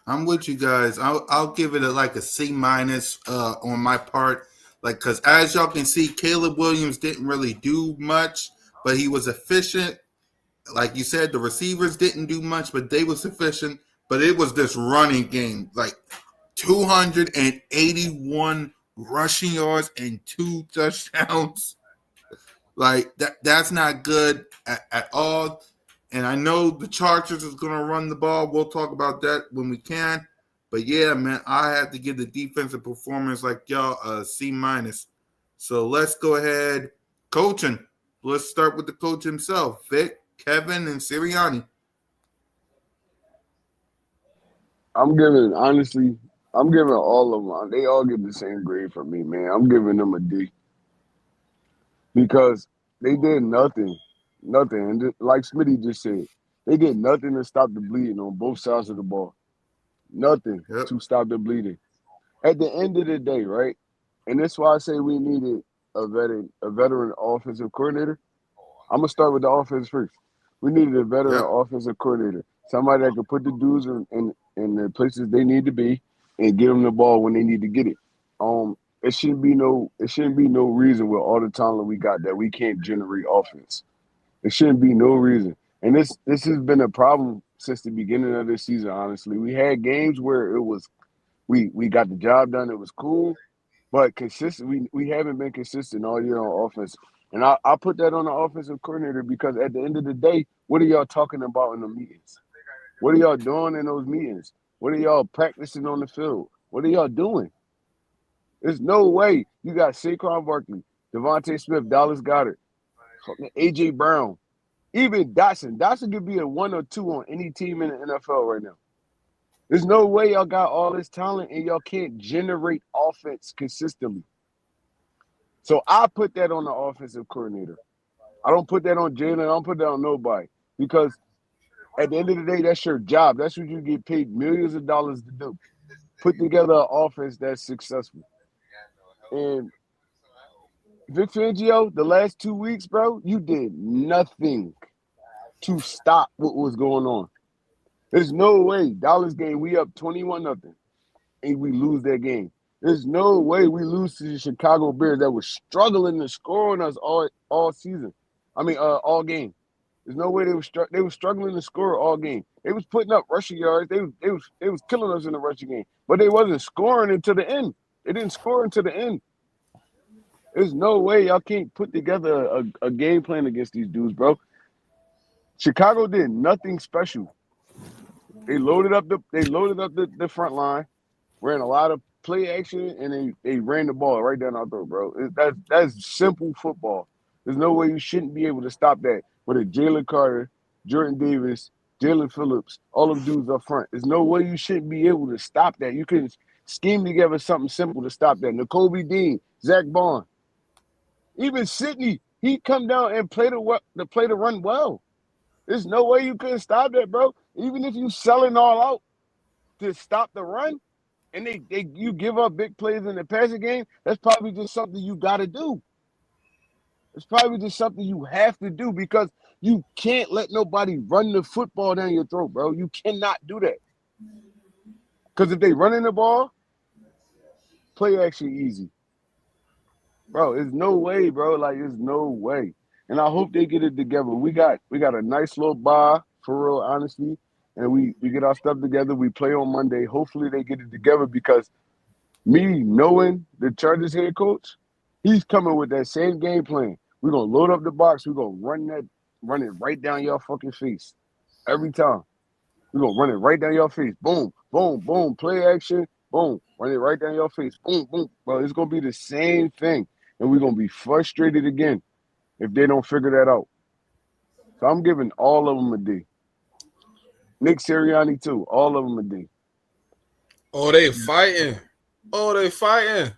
I'm with you guys. I'll give it like a C minus on my part. Like, because as y'all can see, Caleb Williams didn't really do much, but he was efficient. Like you said, the receivers didn't do much, but they was efficient. But it was this running game, like 281 rushing yards and 2 touchdowns. Like that's not good at all. And I know the Chargers is going to run the ball. We'll talk about that when we can. But yeah, man, I have to give the defensive performance like y'all a C minus. So let's go ahead, coaching. Let's start with the coach himself, Vic, Kevin, and Sirianni. I'm giving all of them. They all get the same grade from me, man. I'm giving them a D because they did nothing. And like Smitty just said, they did nothing to stop the bleeding on both sides of the ball. Nothing Yep, to stop the bleeding. At the end of the day, right? And that's why I say we needed a veteran offensive coordinator. I'm gonna start with the offense first. We needed a veteran yep, offensive coordinator, somebody that could put the dudes in the places they need to be and give them the ball when they need to get it. It shouldn't be no reason with all the talent we got that we can't generate offense. It shouldn't be no reason. And this has been a problem since the beginning of this season. Honestly, we had games where it was we got the job done. It was cool, but consistent. We haven't been consistent all year on offense. And I put that on the offensive coordinator because at the end of the day, what are y'all talking about in the meetings? What are y'all doing in those meetings? What are y'all practicing on the field? What are y'all doing? There's no way you got Saquon Barkley, Devontae Smith, Dallas Goedert, fucking A.J. Brown, even Dotson. Dotson could be a 1 or 2 on any team in the NFL right now. There's no way y'all got all this talent and y'all can't generate offense consistently. So I put that on the offensive coordinator. I don't put that on Jalen. I don't put that on nobody because at the end of the day, that's your job. That's what you get paid millions of dollars to do. Put together an offense that's successful. And Vic Fangio, the last 2 weeks, bro, you did nothing to stop what was going on. There's no way Dallas game, we up 21-0, and we lose that game. There's no way we lose to the Chicago Bears that was struggling to score on us all season. I mean, all game. There's no way they were struggling to score all game. They was putting up rushing yards. They was killing us in the rushing game, but they wasn't scoring until the end. They didn't score until the end. There's no way y'all can't put together a game plan against these dudes, bro. Chicago did nothing special. They loaded up the front line, ran a lot of play action, and they ran the ball right down our throat, bro. That's simple football. There's no way you shouldn't be able to stop that with a Jalen Carter, Jordan Davis, Jalen Phillips, all them dudes up front. There's no way you shouldn't be able to stop that. You can scheme together something simple to stop that. N'Kobe Dean, Zach Bond, even Sidney, he come down and play the run well. There's no way you couldn't stop that, bro. Even if you selling all out to stop the run, and you give up big plays in the passing game, that's probably just something you got to do. It's probably just something you have to do because you can't let nobody run the football down your throat, bro. You cannot do that. Because if they running the ball, play action easy. Bro, there's no way, bro. Like, there's no way. And I hope they get it together. We got a nice little bye, for real, honestly. And we get our stuff together. We play on Monday. Hopefully they get it together because me knowing the Chargers head coach, he's coming with that same game plan. We're going to load up the box. We're going to run it right down your fucking face every time. We're going to run it right down your face. Boom, boom, boom. Play action. Boom. Run it right down your face. Boom, boom. Bro, it's going to be the same thing. And we're going to be frustrated again if they don't figure that out. So I'm giving all of them a D. Nick Sirianni, too. All of them a D. Oh, they fighting. Oh, they fighting.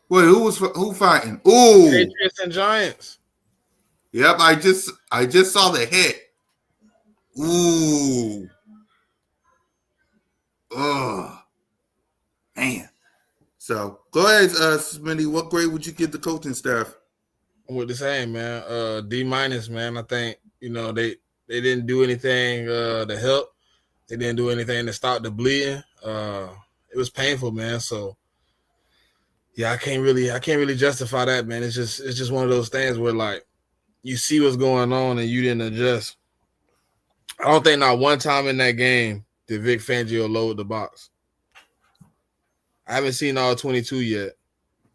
Wait, who fighting? Ooh, Patriots and Giants. Yep, I just saw the hit. Ooh. Oh. Man. So go ahead, Smitty. What grade would you give the coaching staff? I'm with the same, man. D-, man. I think, they didn't do anything to help. They didn't do anything to stop the bleeding. It was painful, man. So yeah, I can't really justify that, man. It's just one of those things where, like, you see what's going on and you didn't adjust. I don't think not one time in that game did Vic Fangio load the box. I haven't seen all 22 yet.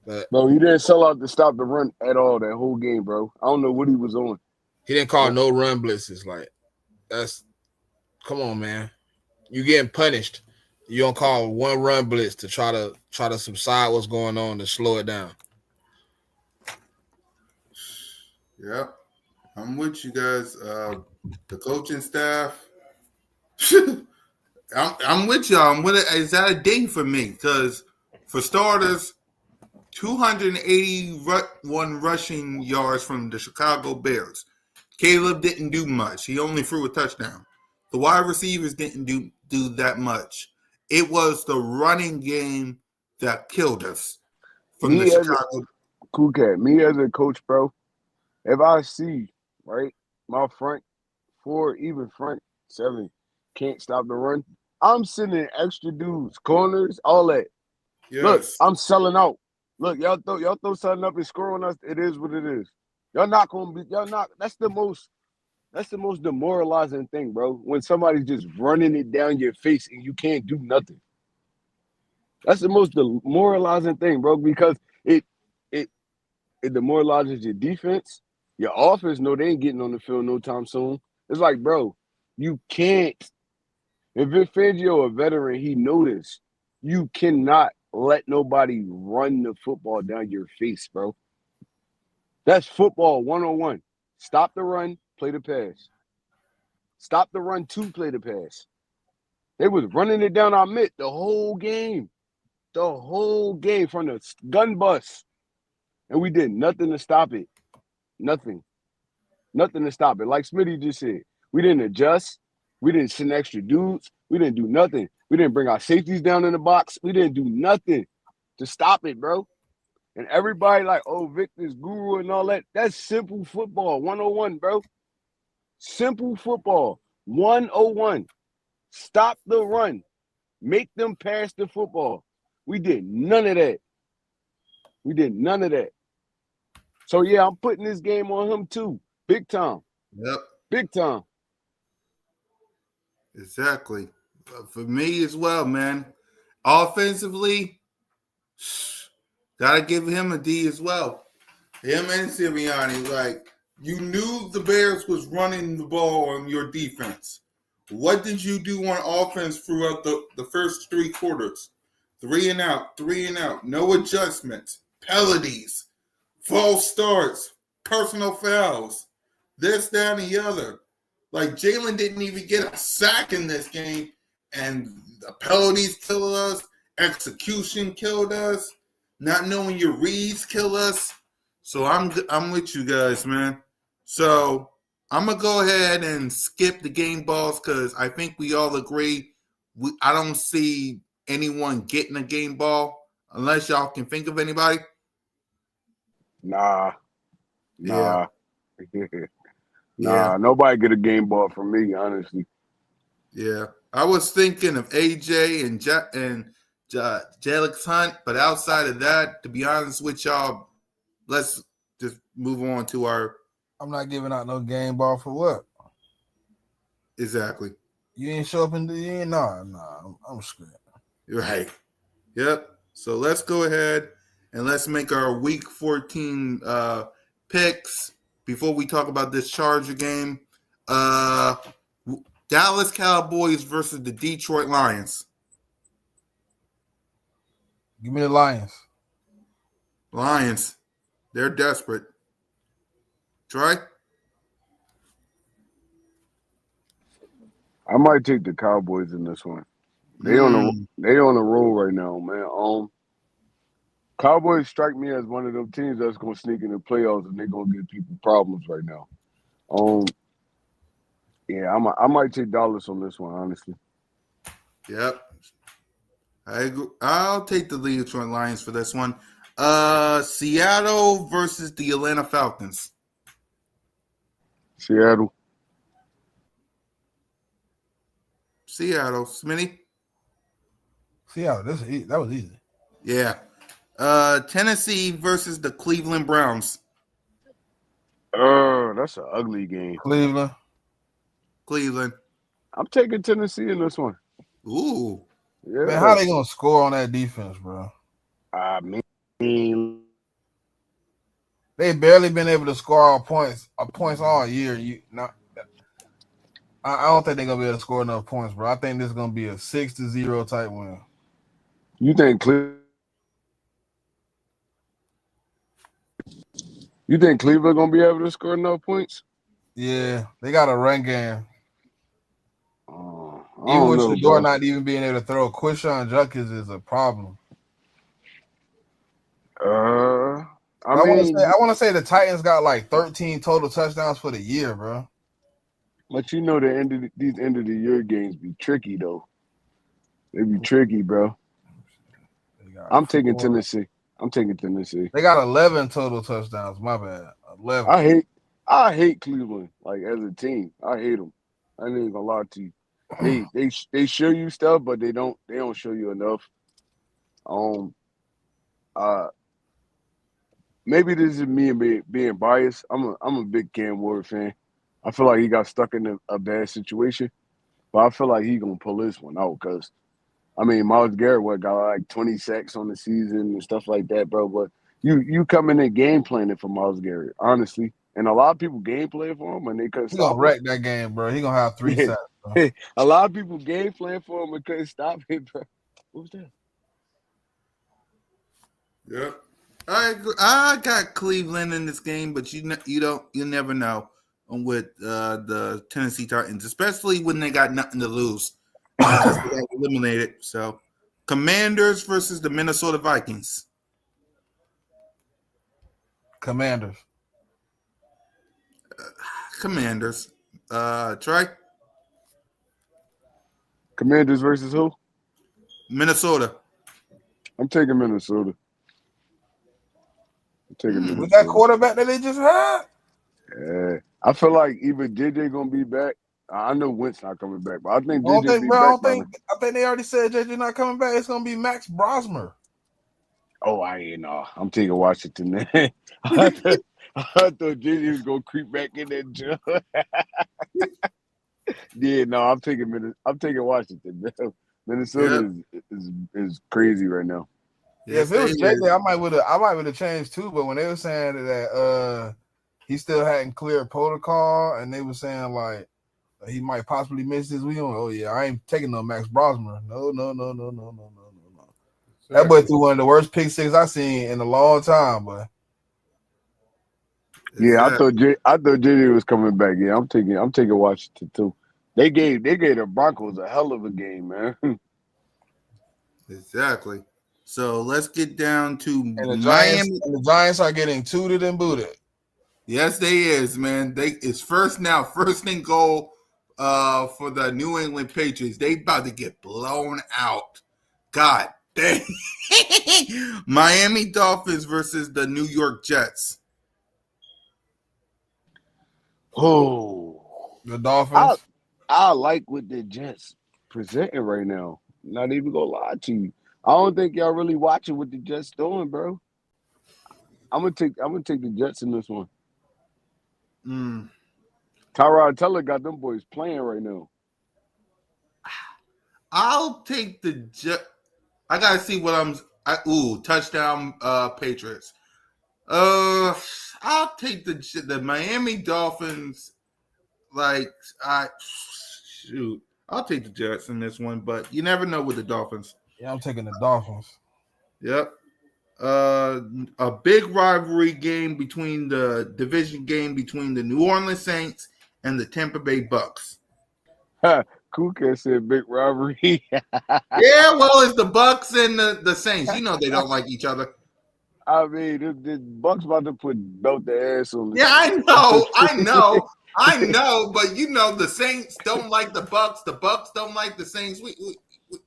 But Bro, he didn't sell out to stop the run at all that whole game, bro. I don't know what he was on. he didn't call no run blitzes. Like, come on, man. You getting punished. You don't call one run blitz to try to subside what's going on to slow it down. Yep. I'm with you guys. The coaching staff. I'm with y'all. Is that a ding for me? Because for starters, 281 rushing yards from the Chicago Bears. Caleb didn't do much. He only threw a touchdown. The wide receivers didn't do that much. It was the running game that killed us from the Chicago. Cool cat. Me as a coach, bro, if I see, right, my front four, even front seven, can't stop the run, I'm sending extra dudes, corners, all that. Yes. Look, I'm selling out. Look, y'all throw something up and score on us. It is what it is. That's the most demoralizing thing, bro. When somebody's just running it down your face and you can't do nothing. That's the most demoralizing thing, bro, because it demoralizes your defense. Your offense know they ain't getting on the field no time soon. It's like, bro, you can't. If Vic Fangio a veteran, he know this. You cannot let nobody run the football down your face, bro. That's football 101. Stop the run, play the pass. Stop the run to play the pass. They was running it down our mid the whole game. The whole game from the gun bus. And we did nothing to stop it. Nothing. Nothing to stop it. Like Smitty just said, we didn't adjust. We didn't send extra dudes. We didn't do nothing. We didn't bring our safeties down in the box. We didn't do nothing to stop it, bro. And everybody like, oh, Victor's guru and all that. That's simple football 101, bro. Simple football 101. Stop the run. Make them pass the football. We did none of that. We did none of that. So, yeah, I'm putting this game on him too. Big time. Yep. Big time. Exactly. For me as well, man. Offensively, gotta give him a D as well. Him and Sirianni, like, you knew the Bears was running the ball on your defense. What did you do on offense throughout the first 3 quarters? 3 and out, 3 and out, no adjustments, penalties, false starts, personal fouls, this, that, and the other. Like, Jalen didn't even get a sack in this game, and the penalties killed us, execution killed us, not knowing your reads kill us. So I'm with you guys, man. So I'm gonna go ahead and skip the game balls because I think we all agree I don't see anyone getting a game ball unless y'all can think of anybody. Nah. Yeah. Nah, nobody get a game ball from me, honestly. Yeah. I was thinking of AJ and Jalix Hunt, but outside of that, to be honest with y'all, let's just move on to our. I'm not giving out no game ball for what? Exactly. You ain't show up in the end? Nah, I'm scared. You're right. Yep. So let's go ahead and let's make our week 14 picks before we talk about this Charger game. Dallas Cowboys versus the Detroit Lions. Give me the Lions. Lions. They're desperate. Troy? I might take the Cowboys in this one. They on a roll right now, man. Cowboys strike me as one of them teams that's gonna sneak in the playoffs and they're gonna give people problems right now. Yeah, I might take Dallas on this one, honestly. Yep. I agree. I'll take the Detroit Lions for this one. Seattle versus the Atlanta Falcons. Seattle. Smitty? Seattle. That was easy. Yeah. Tennessee versus the Cleveland Browns. That's an ugly game. Cleveland. I'm taking Tennessee in this one. Ooh. Yeah. Man, how they gonna score on that defense, bro? I mean, they barely been able to score points all year. I don't think they're gonna be able to score enough points, bro. I think this is gonna be a 6-0 type win. You think Cleveland gonna be able to score enough points? Yeah, they got a run game. I Even don't with know, Shador bro. not even being able to throw, Quishon Judkins is a problem. I want to say the Titans got like 13 total touchdowns for the year, bro. But you know these end of the year games be tricky though. They be tricky, bro. I'm taking Tennessee. They got 11 total touchdowns. My bad. 11. I hate Cleveland. Like as a team, I hate them. I ain't gonna lie to you. They show you stuff, but they don't show you enough. Maybe this is me being biased. I'm a big Cam Ward fan. I feel like he got stuck in a bad situation, but I feel like he gonna pull this one out because, I mean, Myles Garrett got like 20 sacks on the season and stuff like that, bro. But you coming in game planning for Myles Garrett, honestly, and a lot of people game plan for him and they couldn't He stop gonna wreck that game, bro. He gonna have 3 sacks. A lot of people game plan for him and couldn't stop it, bro. What was that? Yep. I got Cleveland in this game, but you never know with the Tennessee Titans, especially when they got nothing to lose because they got eliminated. So, Commanders versus the Minnesota Vikings. Commanders. Commanders. Trey. Commanders versus who? Minnesota. I'm taking Minnesota. I'm taking With that Minnesota. quarterback that they just had? Yeah. I feel like either JJ gonna be back. I know Wentz not coming back, but I think I don't JJ think, be bro. back. I think they already said JJ not coming back. It's gonna be Max Brosmer. Oh, I ain't know. I'm taking Washington. I thought JJ was gonna creep back in that joint. Yeah, no, I'm taking Washington. Minnesota is crazy right now. Yeah, if it was JJ, I might would have changed too. But when they were saying that he still hadn't cleared protocol, and they were saying like he might possibly miss this week. Oh yeah, I ain't taking no Max Brosmer. No. That boy threw one of the worst pick six I seen in a long time, boy. Yeah, I thought JJ was coming back. Yeah, I'm taking Washington too. They gave the Broncos a hell of a game, man. Exactly. So let's get down to And the Miami. Giants are getting tooted and booted. Yes, they is, man. It's first and goal for the New England Patriots. They about to get blown out. God dang. Miami Dolphins versus the New York Jets. Oh, The Dolphins. I like what the Jets presenting right now. Not even gonna lie to you. I don't think y'all really watching what the Jets doing, bro. I'm gonna take the Jets in this one. Tyrod Taylor got them boys playing right now. I'll take the Jet. I gotta see what touchdown Patriots. I'll take the Miami Dolphins. Like I'll take the Jets in this one, but you never know with the Dolphins. Yeah, I'm taking the Dolphins. Yep. A big rivalry game between the division game between the New Orleans Saints and the Tampa Bay Bucks. Kuka said big rivalry. Yeah, well, it's the Bucks and the Saints. You know they don't like each other. I mean, the Bucks about to put belt the ass on. Yeah, I know, but you know the Saints don't like the Bucks. The Bucks don't like the Saints.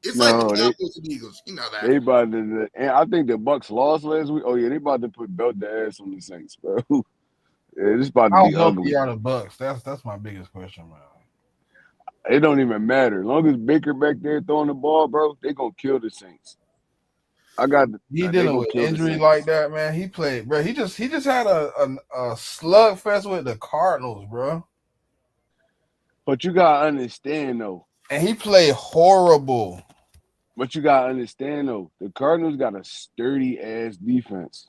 It's like the Cowboys and Eagles. You know that. They about to, and I think the Bucks lost last week. Oh yeah, they about to put belt the ass on the Saints, bro. Yeah, this about to How be healthy ugly. are the Bucks? That's my biggest question, man. It don't even matter. As long as Baker back there throwing the ball, bro, they gonna kill the Saints. He dealing with injury like that, man. He played, bro. He just had a slugfest with the Cardinals, bro. But you gotta understand though. And he played horrible. But you gotta understand though, the Cardinals got a sturdy ass defense.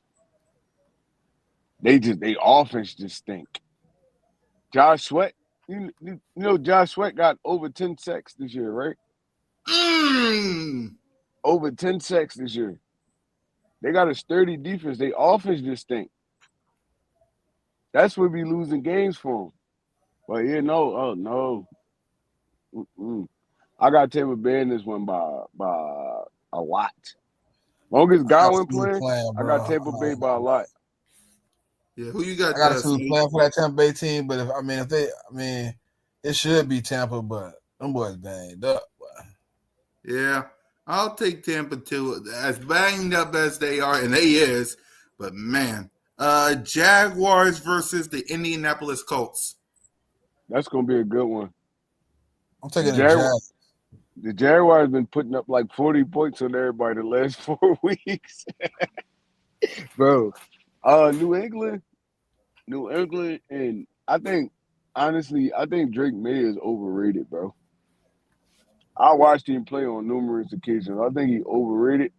They offense just stink. Josh Sweat, you know Josh Sweat got over 10 sacks this year, right? Over 10 sacks this year. They got a sturdy defense. They offense just stink. That's what be losing games for them. But yeah, no. I got Tampa Bay in this one by a lot. Long as Godwin playing, I got Tampa Bay by a lot. Yeah, who you got? I got to see playing for that Tampa Bay team, but it should be Tampa, but them boys banged up. Yeah, I'll take Tampa too. As banged up as they are, and they is, but man, Jaguars versus the Indianapolis Colts. That's gonna be a good one. I'm taking the Jags. The Jaguars been putting up like 40 points on everybody the last 4 weeks. Bro. New England, and I think Drake May is overrated, bro. I watched him play on numerous occasions. I think he overrated.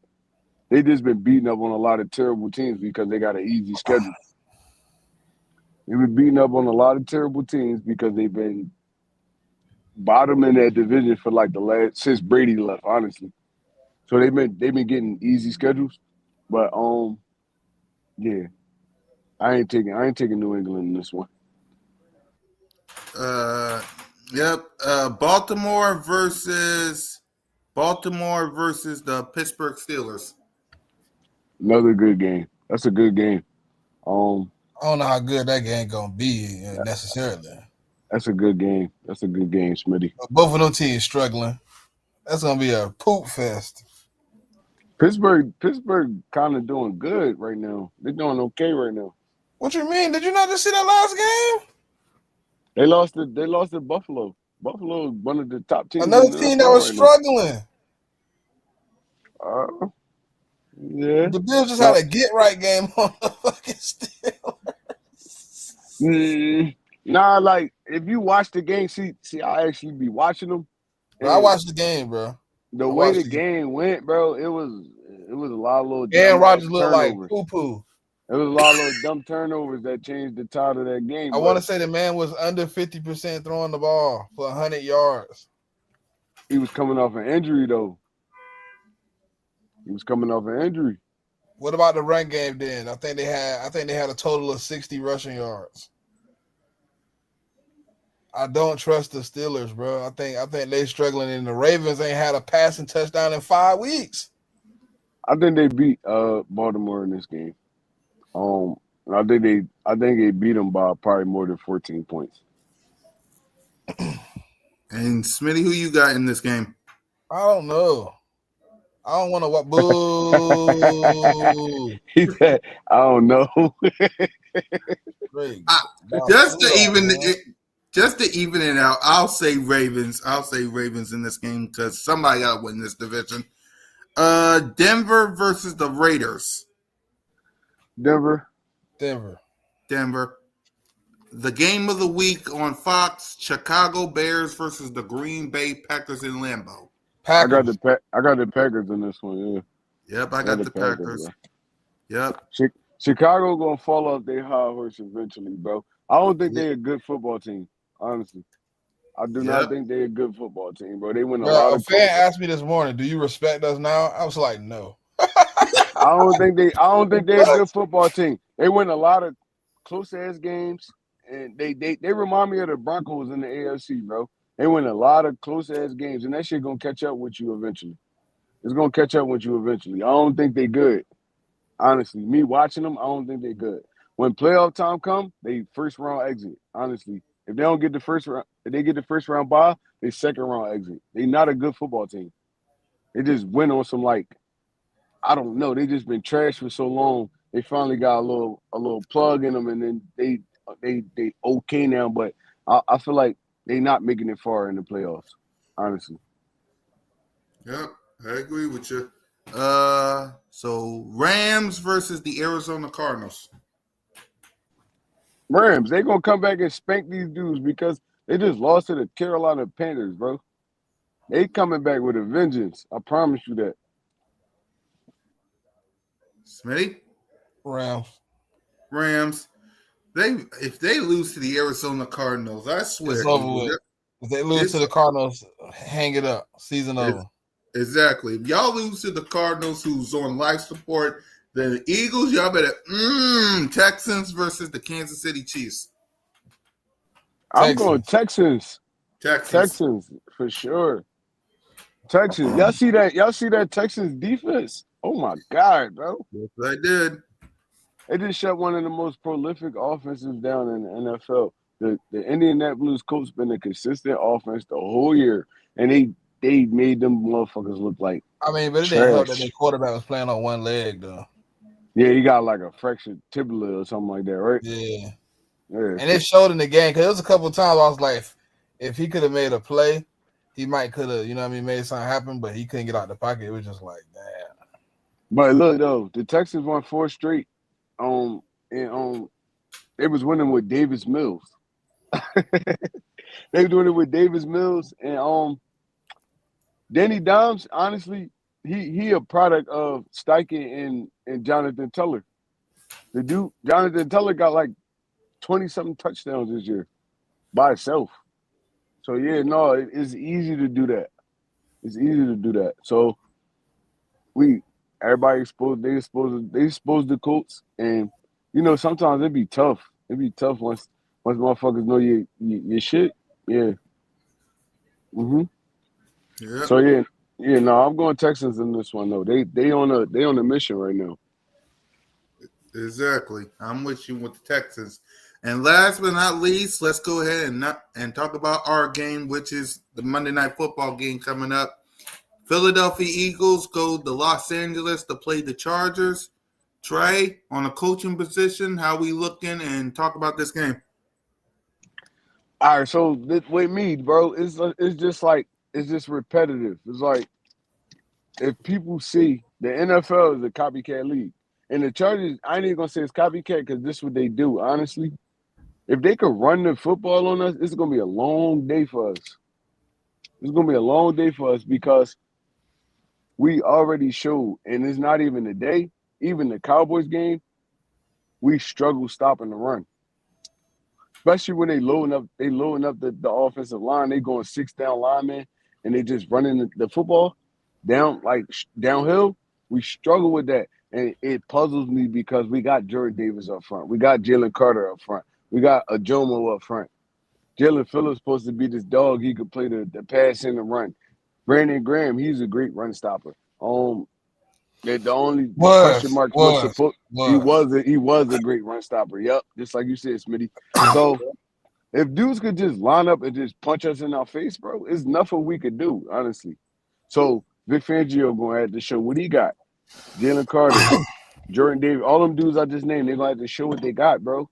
They just been beating up on a lot of terrible teams because they got an easy schedule. They've been beating up on a lot of terrible teams because they've been bottom in that division for like since Brady left, honestly. So they've been getting easy schedules. But yeah, I ain't taking New England in this one. Yep. Baltimore versus the Pittsburgh Steelers. Another good game. That's a good game. I don't know how good that game gonna be necessarily. That's a good game. That's a good game, Smitty. But both of them teams struggling. That's gonna be a poop fest. Pittsburgh kind of doing good right now. They're doing okay right now. What you mean? Did you not just see that last game? They lost to Buffalo. Buffalo is one of the top teams Another in the team that NFL was right now. struggling. Yeah. The Bills just Now, had a get right game on the fucking Steelers. nah, like if you watch the game, see, I actually be watching them, Bro, I and watched the game, bro. the I way watched the the game. game went, bro, it was a lot of little Aaron dumb ass Rodgers looked like turnovers. poo poo. It was a lot of little dumb turnovers that changed the tide of that game. I want But to say the man was under 50% throwing the ball for 100 yards. he was coming off an injury, though. He was coming off an injury. What about the run game then? I think they had a total of 60 rushing yards. I don't trust the Steelers, bro. I think they struggling, and the Ravens ain't had a passing touchdown in 5 weeks. I think they beat Baltimore in this game. I think they beat them by probably more than 14 points. And Smitty, who you got in this game? I don't know. I don't want to what boo. He said, I don't know. Great. Just to even it out, I'll say Ravens. I'll say Ravens in this game because somebody got to win this division. Denver versus the Raiders. Denver. The game of the week on Fox: Chicago Bears versus the Green Bay Packers in Lambeau. I got the Packers in this one. Yeah. Yep, I got the Packers. Yep. Chicago gonna fall off their high horse eventually, bro. I don't think they're a good football team. Honestly, I do not think they're a good football team, bro. They win a lot of. A fan asked me this morning, "Do you respect us now?" I was like, "No." I don't think they're a good football team. They win a lot of close ass games, and they remind me of the Broncos in the AFC, bro. They win a lot of close ass games, and that shit gonna catch up with you eventually. It's gonna catch up with you eventually. I don't think they good. Honestly, me watching them, I don't think they're good. When playoff time come, they first round exit. Honestly, if they don't get the first round, if they get the first round bye, they second round exit. They not a good football team. They just went on some I don't know. They just been trashed for so long. They finally got a little plug in them, and then they okay now. But I feel like they not making it far in the playoffs. Honestly. Yep, I agree with you. So Rams versus the Arizona Cardinals. Rams, they gonna come back and spank these dudes because they just lost to the Carolina Panthers, bro. They coming back with a vengeance. I promise you that. Smitty? Rams. If they lose to the Arizona Cardinals, I swear. It's over with. If they lose to the Cardinals, hang it up. Season over. Exactly. If y'all lose to the Cardinals, who's on life support, then the Eagles, y'all better Texans versus the Kansas City Chiefs. I'm going Texans. Texans for sure. Texans. Y'all see that Texans defense? Oh my God, bro. Yes, I did. They just shut one of the most prolific offenses down in the NFL. The Indianapolis Colts been a consistent offense the whole year, and they made them motherfuckers look like but it didn't help that their quarterback was playing on one leg, though. Yeah, he got like a fractured tibia or something like that, right? Yeah. And it showed in the game because there was a couple of times I was like, if he could have made a play, he could have, made something happen, but he couldn't get out the pocket. It was just like, damn. But look though, the Texans won 4 straight. And they was winning with Davis Mills. They were doing it with Davis Mills and Danny Dimes. Honestly, he a product of Steichen and Jonathan Teller. The dude Jonathan Teller got like 20-something touchdowns this year by itself. So yeah, no, it's easy to do that. It's easy to do that. So Everybody exposed. They exposed the Colts, and sometimes it'd be tough. It'd be tough once motherfuckers know your shit. Yeah. hmm Yep. So yeah. No, I'm going Texans in this one though. They on a mission right now. Exactly. I'm with you with the Texans. And last but not least, let's go ahead and talk about our game, which is the Monday Night Football game coming up. Philadelphia Eagles go to Los Angeles to play the Chargers. Trey, on a coaching position, how we looking, and talk about this game. All right, so with me, bro, it's just repetitive. It's like if people see the NFL is a copycat league, and the Chargers, I ain't even gonna say it's copycat because this is what they do. Honestly, if they could run the football on us, it's gonna be a long day for us. It's gonna be a long day for us because we already showed, and it's not even a day. Even the Cowboys game, we struggle stopping the run. Especially when they loading up the offensive line. They going six down linemen and they just running the football downhill. We struggle with that, and it puzzles me because we got Jordan Davis up front, we got Jalen Carter up front, we got Ajomo up front. Jalen Phillips supposed to be this dog. He could play the pass and the run. Brandon Graham, he's a great run stopper. The question marks was support. He was a great run stopper. Yep, just like you said, Smitty. So if dudes could just line up and just punch us in our face, bro, it's nothing we could do, honestly. So Vic Fangio gonna have to show what he got. Jalen Carter, Jordan Davis, all them dudes I just named, they're gonna have to show what they got, bro.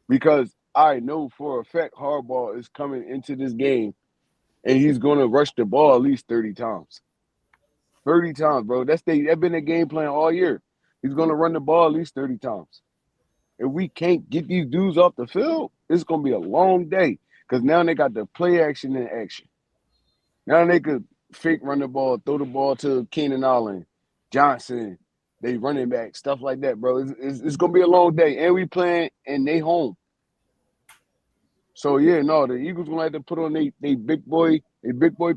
Because I know for a fact Harbaugh is coming into this game and he's gonna rush the ball at least 30 times. 30 times, bro. That's been the game plan all year. He's gonna run the ball at least 30 times. If we can't get these dudes off the field, it's gonna be a long day. Because now they got the play action in action. Now they could fake run the ball, throw the ball to Keenan Allen, Johnson, they running back, stuff like that, bro. It's gonna be a long day. And we playing and they home. So yeah, no, the Eagles gonna have to put on they big boy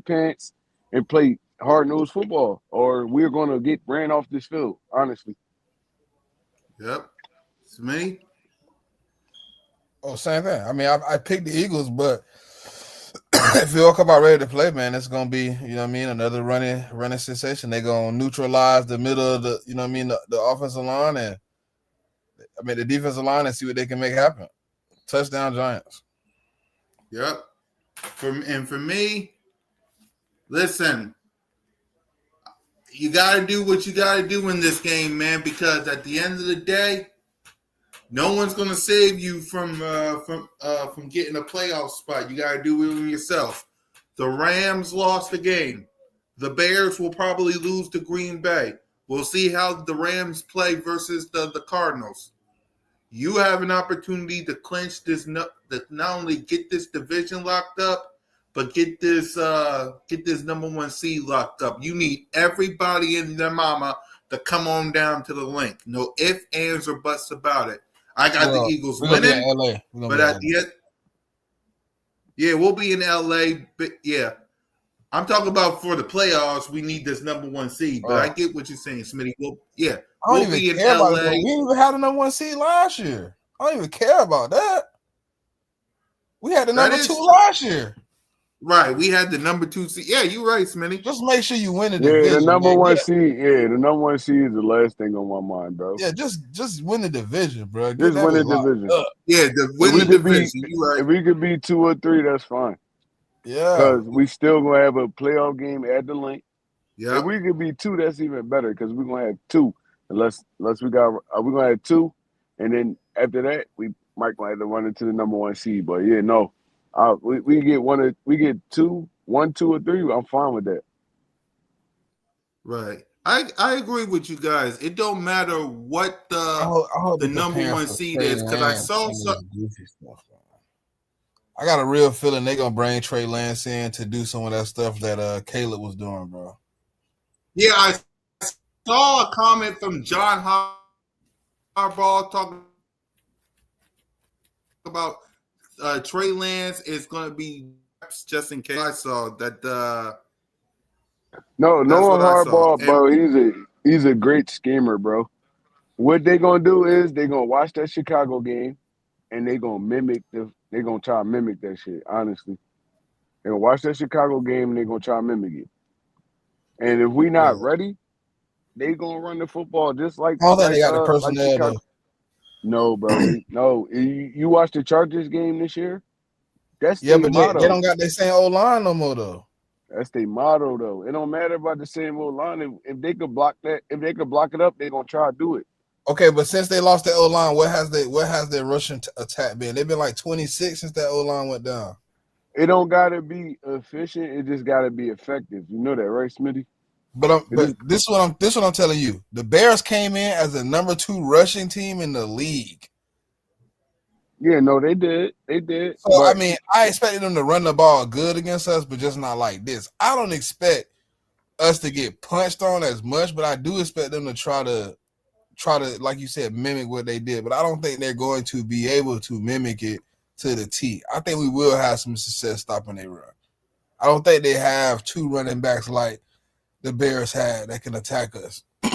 pants and play hard-nosed football, or we're gonna get ran off this field, honestly. Yep. It's me. Oh, same thing. I mean, I picked the Eagles, but if you all come out ready to play, man, it's gonna be, another running sensation. They're gonna neutralize the middle of the offensive line and the defensive line and see what they can make happen. Touchdown Giants. Yep. For me, listen, you got to do what you got to do in this game, man, because at the end of the day, no one's going to save you from getting a playoff spot. You got to do it yourself. The Rams lost the game. The Bears will probably lose to Green Bay. We'll see how the Rams play versus the Cardinals. You have an opportunity to clinch this, not only get this division locked up, but get this number one seed locked up. You need everybody and their mama to come on down to the link. No ifs, ands, or buts about it. I got the Eagles winning, but at the end, yeah, we'll be in LA. But yeah, I'm talking about for the playoffs. We need this number one seed. But I get what you're saying, Smitty. We'll be in LA. We didn't even have the number one seed last year. I don't even care about that. We had the number two last year. Right, we had the number 2 seed. Yeah, you're right, Smitty. Just make sure you win the division. Yeah, the number one seed. Yeah, the number one seed is the last thing on my mind, bro. Yeah, just win the division, bro. Just win the division. Yeah, win the division. You're right. If we could be 2 or 3, that's fine. Yeah, because we still gonna have a playoff game at the link. Yeah, if we could be 2, that's even better because we're gonna have 2. Unless we're gonna have 2, and then after that we might have to run into the number one seed. But yeah, no. We get 2, 1, 2, or 3. I'm fine with that. Right. I agree with you guys. It don't matter what the number one seed is because I saw some. I got a real feeling they're gonna bring Trey Lance in to do some of that stuff that Caleb was doing, bro. Yeah, I saw a comment from John Harbaugh talking about Trey Lance is going to be just in case. I saw that. No Harbaugh, bro. He's a great schemer, bro. What they gonna do is they gonna watch that Chicago game and they gonna try to mimic that shit. Honestly, they gonna watch that Chicago game and they gonna try to mimic it. And if we Yeah. not ready, they gonna run the football just I don't think they got the like personnel Chicago. though. No, bro. They no. You watch the Chargers game this year? That's Yeah, their but they motto. don't got their same old line no more though. That's their motto though. It don't matter about the same old line. If they could block that, if they could block it up, they gonna try to do it. Okay, but since they lost their O line, what has their rushing attack been? They've been like 26 since that O line went down. It don't gotta be efficient. It just gotta be effective. You know that, right, Smitty? It But just this what I'm telling you. The Bears came in as the number 2 rushing team in the league. yeah, no, they did. They did. So I But mean, I expected them to run the ball good against us, but just not like this. I don't expect us to get punched on as much, but I do expect them to try to, like you said, mimic what they did. But I don't think they're going to be able to mimic it to the T. I think we will have some success stopping their run. I don't think they have 2 running backs like the Bears had that can attack us. we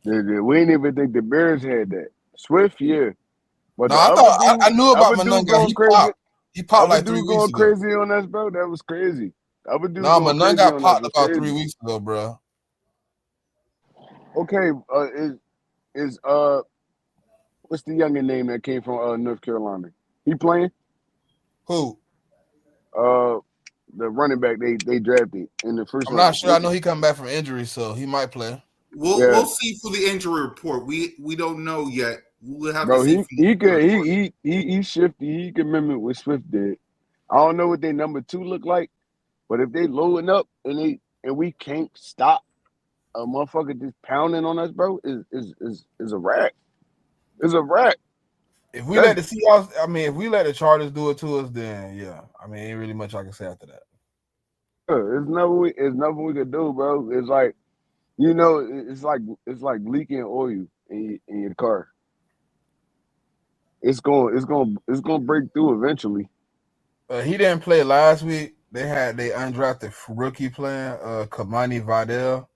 didn't even think the Bears had that. Swift, yeah. But No, the I thought I knew about other Monunga. dude going crazy. He popped Other like 3 dude weeks going ago. crazy on us, bro. That was crazy. Other dude No, going crazy Monunga on us popped was about 3 crazy. weeks ago, bro. Okay, is what's the youngin name that came from North Carolina? He playing? Who? Uh, the running back they drafted in the first I'm not round. sure. I know he come back from injury, so he might play. We'll Yeah, see for the injury report. We don't know yet. We'll have to bro. see He for the he injury could report. he's shifty. He can mimic what Swift did. I don't know what their number 2 look like, but if they loading up and we can't stop a motherfucker just pounding on us, bro, is a rat. It's a rat. If we That's let the Seahawks, I mean, if we let the Chargers do it to us, then yeah. I mean, ain't really much I can say after that. it's nothing we could do, bro. It's like it's like leaking oil in your car. It's gonna break through eventually. He didn't play last week. They had they undrafted rookie playing, Kamani Vidal.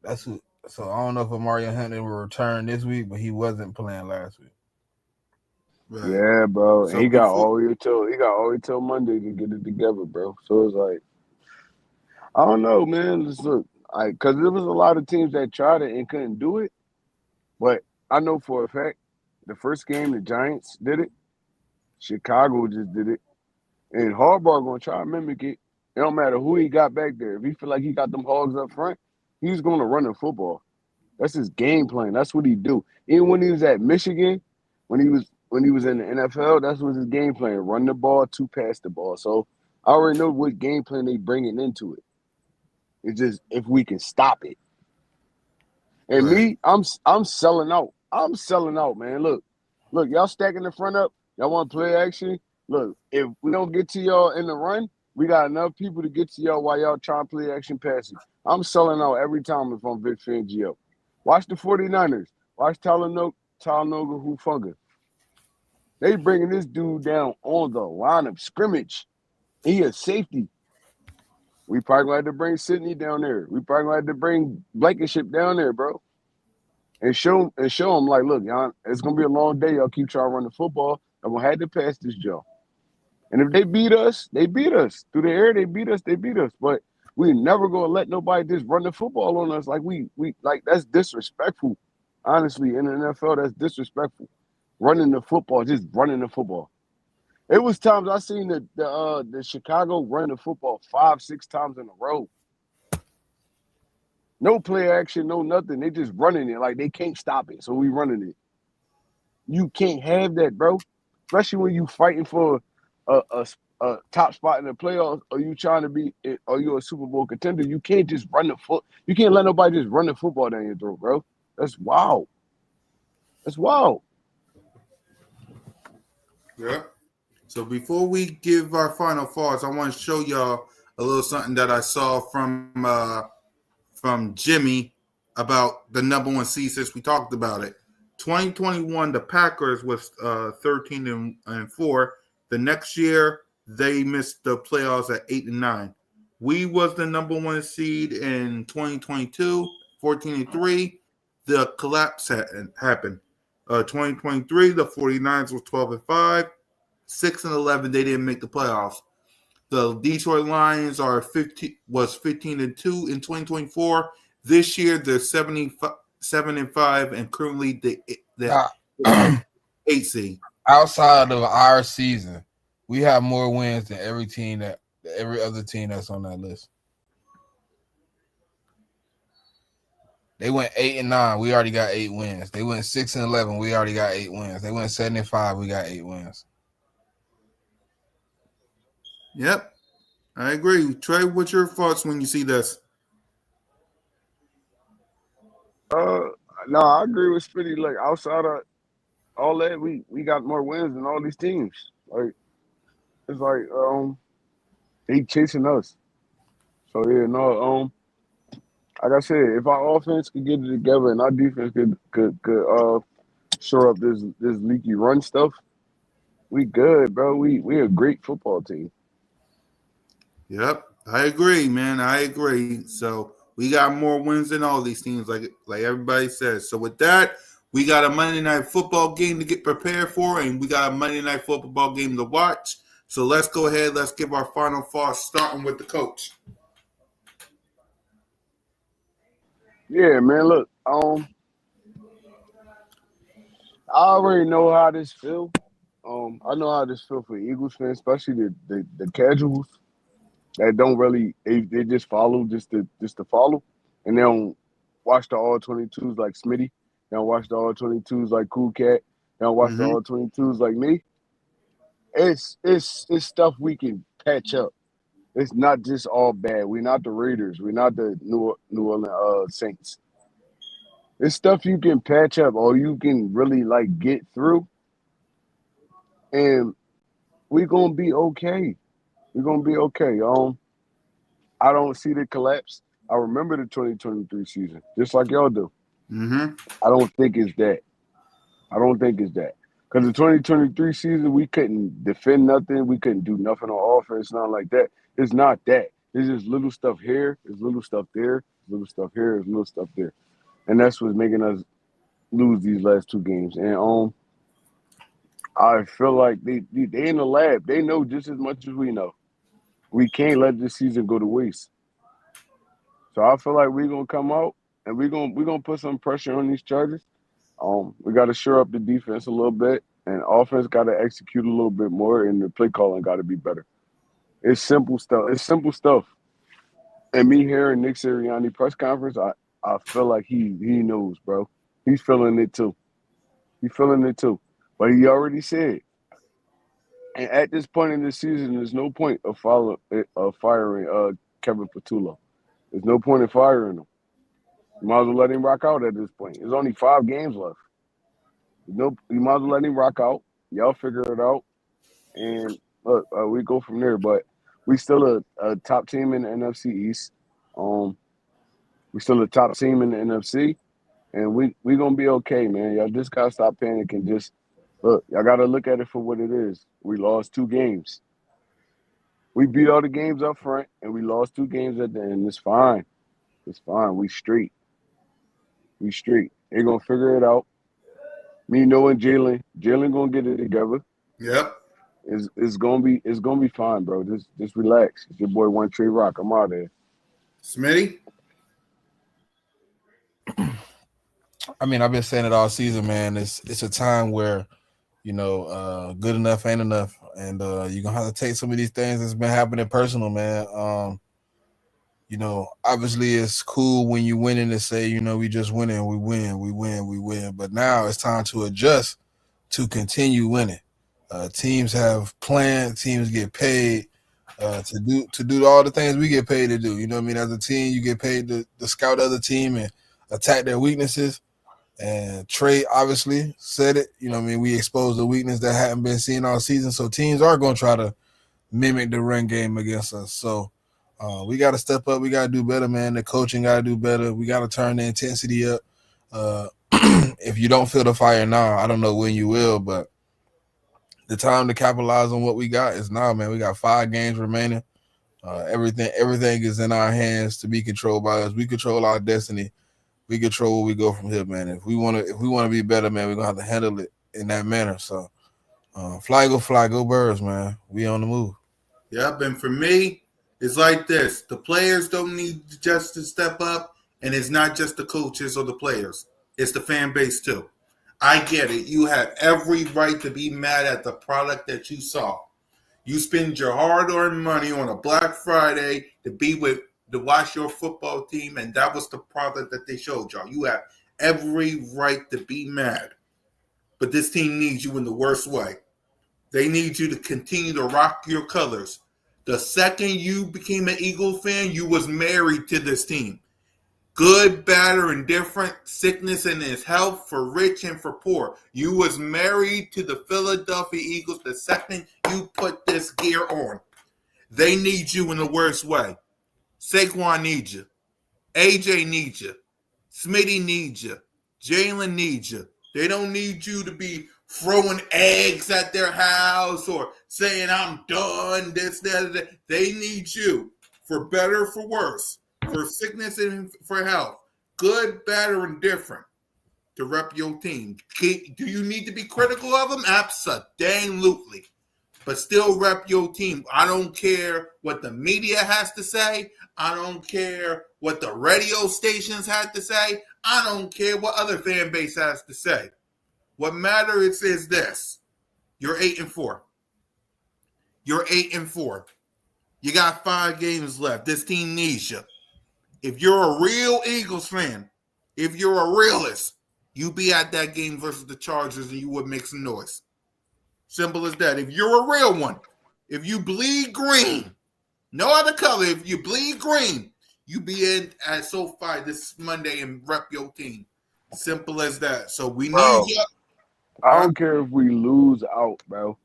That's who. So I don't know if Mario Hunter will return this week, but he wasn't playing last week. Right. Yeah, bro. And So before he got all the way till Monday to get it together, bro. So it's like I don't know, man. Just look, because there was a lot of teams that tried it and couldn't do it. But I know for a fact, the first game the Giants did it. Chicago just did it. And Harbaugh gonna try to mimic it. It don't matter who he got back there. If he feel like he got them hogs up front, he's gonna run the football. That's his game plan. That's what he do. Even when he was at Michigan, when he was in the NFL, that's what his game plan: run the ball, to pass the ball. So I already know what game plan they bringing into it. It's just if we can stop it. And right, me, I'm selling out. I'm selling out, man. Look, y'all stacking the front up. Y'all want play action? Look, if we don't get to y'all in the run, we got enough people to get to y'all while y'all trying to play action passing. I'm selling out every time if I'm Vic Fangio. Watch the 49ers. Watch Talanoga Hufunga. They bringing this dude down on the line of scrimmage. He is safety. We probably gonna have to bring Sidney down there. We probably gonna have to bring Blankenship down there, bro. And show them like, look, y'all, it's gonna be a long day. Y'all keep trying to run the football. I'm gonna have to pass this Joe. And if they beat us, they beat us. Through the air, they beat us, they beat us. But we never gonna let nobody just run the football on us like we like that's disrespectful. Honestly, in the NFL, that's disrespectful. Running the football, just running the football. It was times I seen the Chicago run the football 5-6 times in a row. No play action, no nothing. They just running it like they can't stop it. So we running it. You can't have that, bro. Especially when you fighting for a top spot in the playoffs, or you trying to be, or you're a Super Bowl contender. You can't just run the foot. You can't let nobody just run the football down your throat, bro. That's wild. That's wild. yeah. So before we give our final thoughts, I want to show y'all a little something that I saw from Jimmy about the number 1 seed since we talked about it. 2021, the Packers was 13-4. The next year, they missed the playoffs at 8-9. We was the number 1 seed in 2022, 14-3. The collapse happened. 2023, the 49ers was 12-5. 6-11, they didn't make the playoffs. The Detroit Lions are 15-2 in 2024. This year they're 7-5 and currently the Now, 8 seed. outside of our season, we have more wins than every other team that's on that list. They went 8-9. We already got 8 wins. They went 6-11. We already got 8 wins. They went 7-5. We got 8 wins. Yep, I agree. Trey, what's your thoughts when you see this? No, I agree with Spitty. Like outside of all that, we got more wins than all these teams. Like it's like they chasing us. So yeah, no, like I said, if our offense could get it together and our defense could shore up this leaky run stuff, we good, bro. We a great football team. Yep, I agree, man. I agree. So we got more wins than all these teams, like everybody says. So with that, we got a Monday Night Football game to get prepared for, and we got a Monday Night Football game to watch. So let's go ahead. Let's give our final thoughts, starting with the coach. Yeah, man. Look, I already know how this feel. I know how this feel for Eagles fans, especially the casuals that don't really they just follow just to follow, and they don't watch the all 22s like Smitty. They don't watch the all 22s like Cool Cat. They don't watch the all 22s like me. It's stuff we can patch up. It's not just all bad. We're not the Raiders. We're not the New Orleans Saints. It's stuff you can patch up or you can really like get through, and we're gonna be okay. We're gonna be okay. I don't see the collapse. I remember the 2023 season, just like y'all do. Mm-hmm. I don't think it's that. Because the 2023 season, we couldn't defend nothing. We couldn't do nothing on offense, nothing like that. It's not that. It's just little stuff here. There's little stuff there. Little stuff here. There's little stuff there. And that's what's making us lose these last 2 games. And I feel like they in the lab. They know just as much as we know. We can't let this season go to waste. So I feel like we're gonna come out and we're gonna put some pressure on these Chargers. We got to shore up the defense a little bit, and offense got to execute a little bit more, and the play calling got to be better. It's simple stuff. And me hearing Nick Sirianni press conference, I feel like he knows, bro. He's feeling it too. But he already said, and at this point in the season, there's no point of firing Kevin Patullo. There's no point in firing him. You might as well let him rock out at this point. There's only 5 games left. You might as well let him rock out. Y'all figure it out, and look, we go from there. But we still a top team in the NFC East. We still a top team in the NFC, and we gonna be okay, man. Y'all just gotta stop panicking. Just look, y'all gotta look at it for what it is. We lost 2 games. We beat all the games up front, and we lost 2 games at the end. It's fine. We straight. They're gonna figure it out. Me knowing Jalen gonna get it together. Yep. It's gonna be fine, bro. Just relax. It's your boy One Trey Rock. I'm out there. Smitty? I mean, I've been saying it all season, man. It's a time where, good enough ain't enough. And you're gonna have to take some of these things that's been happening personal, man. Obviously it's cool when you winning to say, we just winning, we win. But now it's time to adjust to continue winning. Teams have planned, teams get paid to do all the things we get paid to do. You know what I mean? As a team, you get paid to scout the other team and attack their weaknesses. And Trey obviously said it. You know what I mean? We exposed the weakness that hadn't been seen all season. So teams are going to try to mimic the run game against us. So we got to step up. We got to do better, man. The coaching got to do better. We got to turn the intensity up. If you don't feel the fire now, I don't know when you will, but the time to capitalize on what we got is now, man. We got 5 games remaining. Everything is in our hands to be controlled by us. We control our destiny. We control where we go from here, man. If we wanna be better, man, we're gonna have to handle it in that manner. So fly, go birds, man. We on the move. Yep, and for me, it's like this. The players don't need just to step up, and it's not just the coaches or the players. It's the fan base too. I get it. You have every right to be mad at the product that you saw. You spend your hard-earned money on a Black Friday to watch your football team, and that was the product that they showed y'all. You have every right to be mad. But this team needs you in the worst way. They need you to continue to rock your colors. The second you became an Eagle fan, you was married to this team. Good, bad, or indifferent, sickness and his health, for rich and for poor. You was married to the Philadelphia Eagles the second you put this gear on. They need you in the worst way. Saquon needs you. AJ needs you. Smitty needs you. Jalen needs you. They don't need you to be throwing eggs at their house or saying, I'm done, this, that. They need you, for better, for worse, for sickness and for health, good, bad, or indifferent, to rep your team. Do you need to be critical of them? Absolutely. But still rep your team. I don't care what the media has to say. I don't care what the radio stations have to say. I don't care what other fan base has to say. What matters is this. You're 8-4. You're 8-4. You got 5 games left. This team needs you. If you're a real Eagles fan, if you're a realist, you be at that game versus the Chargers and you would make some noise. Simple as that. If you're a real one, if you bleed green, no other color, if you bleed green, you be in at SoFi this Monday and rep your team. Simple as that. So we need you. I don't care if we lose out, bro.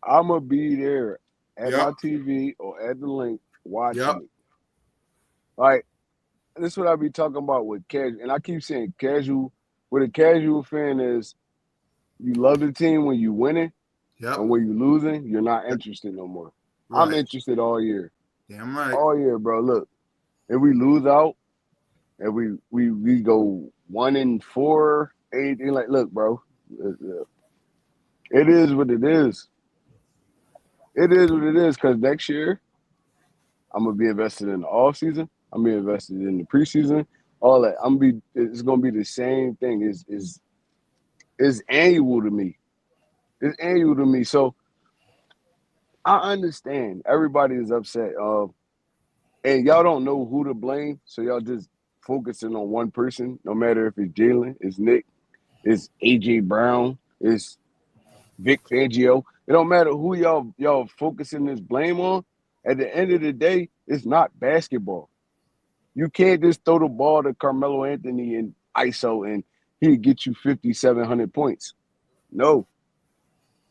I'm going to be there at my TV or at the link watching it. Like, this is what I be talking about with casual. And I keep saying casual. What a casual fan is, you love the team when you winning, and when you losing, you're not interested no more. Right. I'm interested all year. Damn right. All year, bro. Look, if we lose out and we go 1-4, 8, like, look, bro, it is what it is. It is what it is, because next year, I'm going to be invested in the offseason. I'm going to be invested in the preseason. All that. It's going to be the same thing. It's annual to me. It's annual to me. So I understand everybody is upset. And y'all don't know who to blame. So y'all just focusing on one person, no matter if it's Jalen, it's Nick, it's AJ Brown, it's Vic Fangio. It don't matter who y'all focusing this blame on. At the end of the day, it's not basketball. You can't just throw the ball to Carmelo Anthony and ISO and he'll get you 5,700 points. No.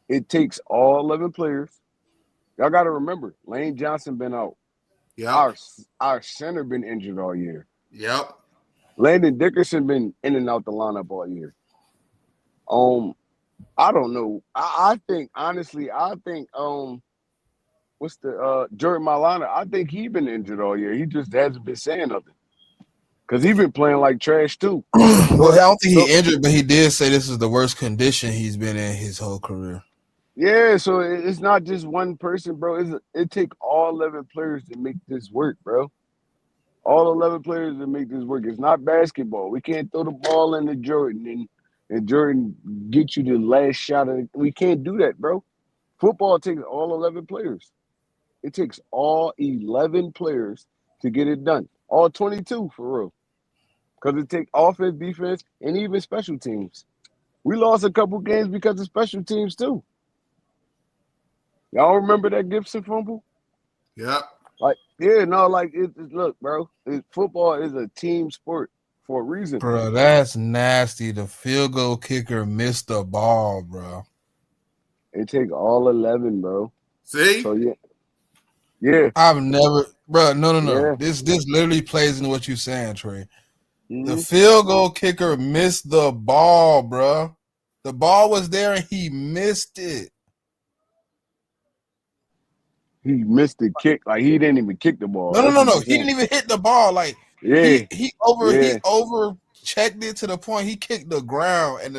It takes all 11 players. Y'all got to remember, Lane Johnson been out. Yep. Our center been injured all year. Yep. Landon Dickerson been in and out the lineup all year. I don't know. I think honestly, what's the Jordan Mailata? I think he been injured all year. He just hasn't been saying nothing. Because he been playing like trash too. Well, I don't think he injured, but he did say this is the worst condition he's been in his whole career. Yeah, so it's not just one person, bro. It take all 11 players to make this work, bro. All 11 players to make this work. It's not basketball. We can't throw the ball into Jordan and Jordan get you the last shot. We can't do that, bro. Football takes all 11 players. It takes all 11 players to get it done. All 22, for real. Because it takes offense, defense, and even special teams. We lost a couple games because of special teams, too. Y'all remember that Gibson fumble? Yeah. Look, bro. Football is a team sport for a reason. Bro, that's nasty. The field goal kicker missed the ball, bro. It take all 11, bro. See? So, yeah. I've never, bro. No. Yeah. This literally plays into what you're saying, Trey. Mm-hmm. The field goal kicker missed the ball, bro. The ball was there and he missed it. he missed the kick. Like he didn't even kick the ball. No. That's what I'm He saying. didn't even hit the ball. Like Yeah, he yeah, over checked it to the point he kicked the ground, and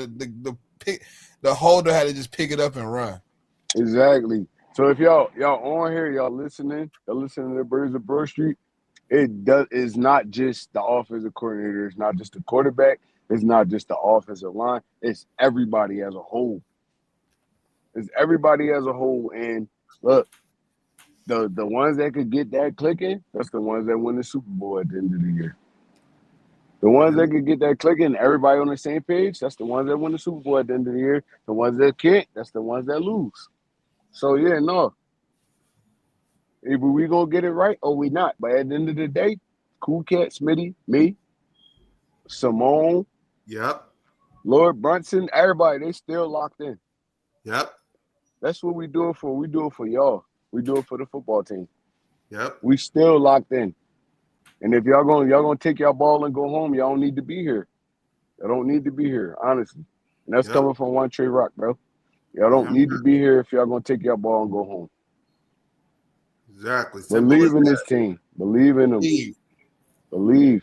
the holder had to just pick it up and run. exactly. So if y'all on here, y'all listening to the Birds of Broad Street. It's not just the offensive coordinator. It's not just the quarterback. It's not just the offensive line. It's everybody as a whole. It's everybody as a whole. And look, the ones that could get that clicking, that's the ones that win the Super Bowl at the end of the year. The ones that could get that clicking, everybody on the same page, that's the ones that win the Super Bowl at the end of the year. The ones that can't, that's the ones that lose. So yeah, no. Either we gonna get it right or we not. But at the end of the day, Cool Cat, Smitty, me, Simone, Yep. Lord Brunson, everybody, they still locked in. Yep. That's what we do it for. We do it for y'all. We do it for the football team. Yep. We still locked in. And if y'all gonna take y'all ball and go home, y'all don't need to be here. Y'all don't need to be here, honestly. And that's coming from One Trey Rock, bro. Y'all don't need to be here if y'all gonna take y'all ball and go home. Exactly. Simple Believe as in that. this team. Believe in them. Believe.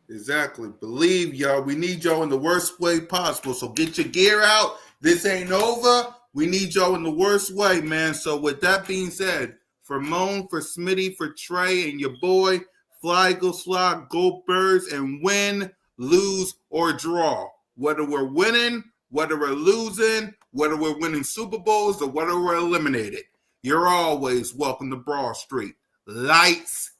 Exactly. Believe, y'all. We need y'all in the worst way possible. So get your gear out. This ain't over. We need y'all in the worst way, man. So with that being said, for Moan, for Smitty, for Trey, and your boy, fly, go slide, go Birds, and win, lose, or draw. Whether we're winning, whether we're losing, whether we're winning Super Bowls, or whether we're eliminated. You're always welcome to Broad Street. Lights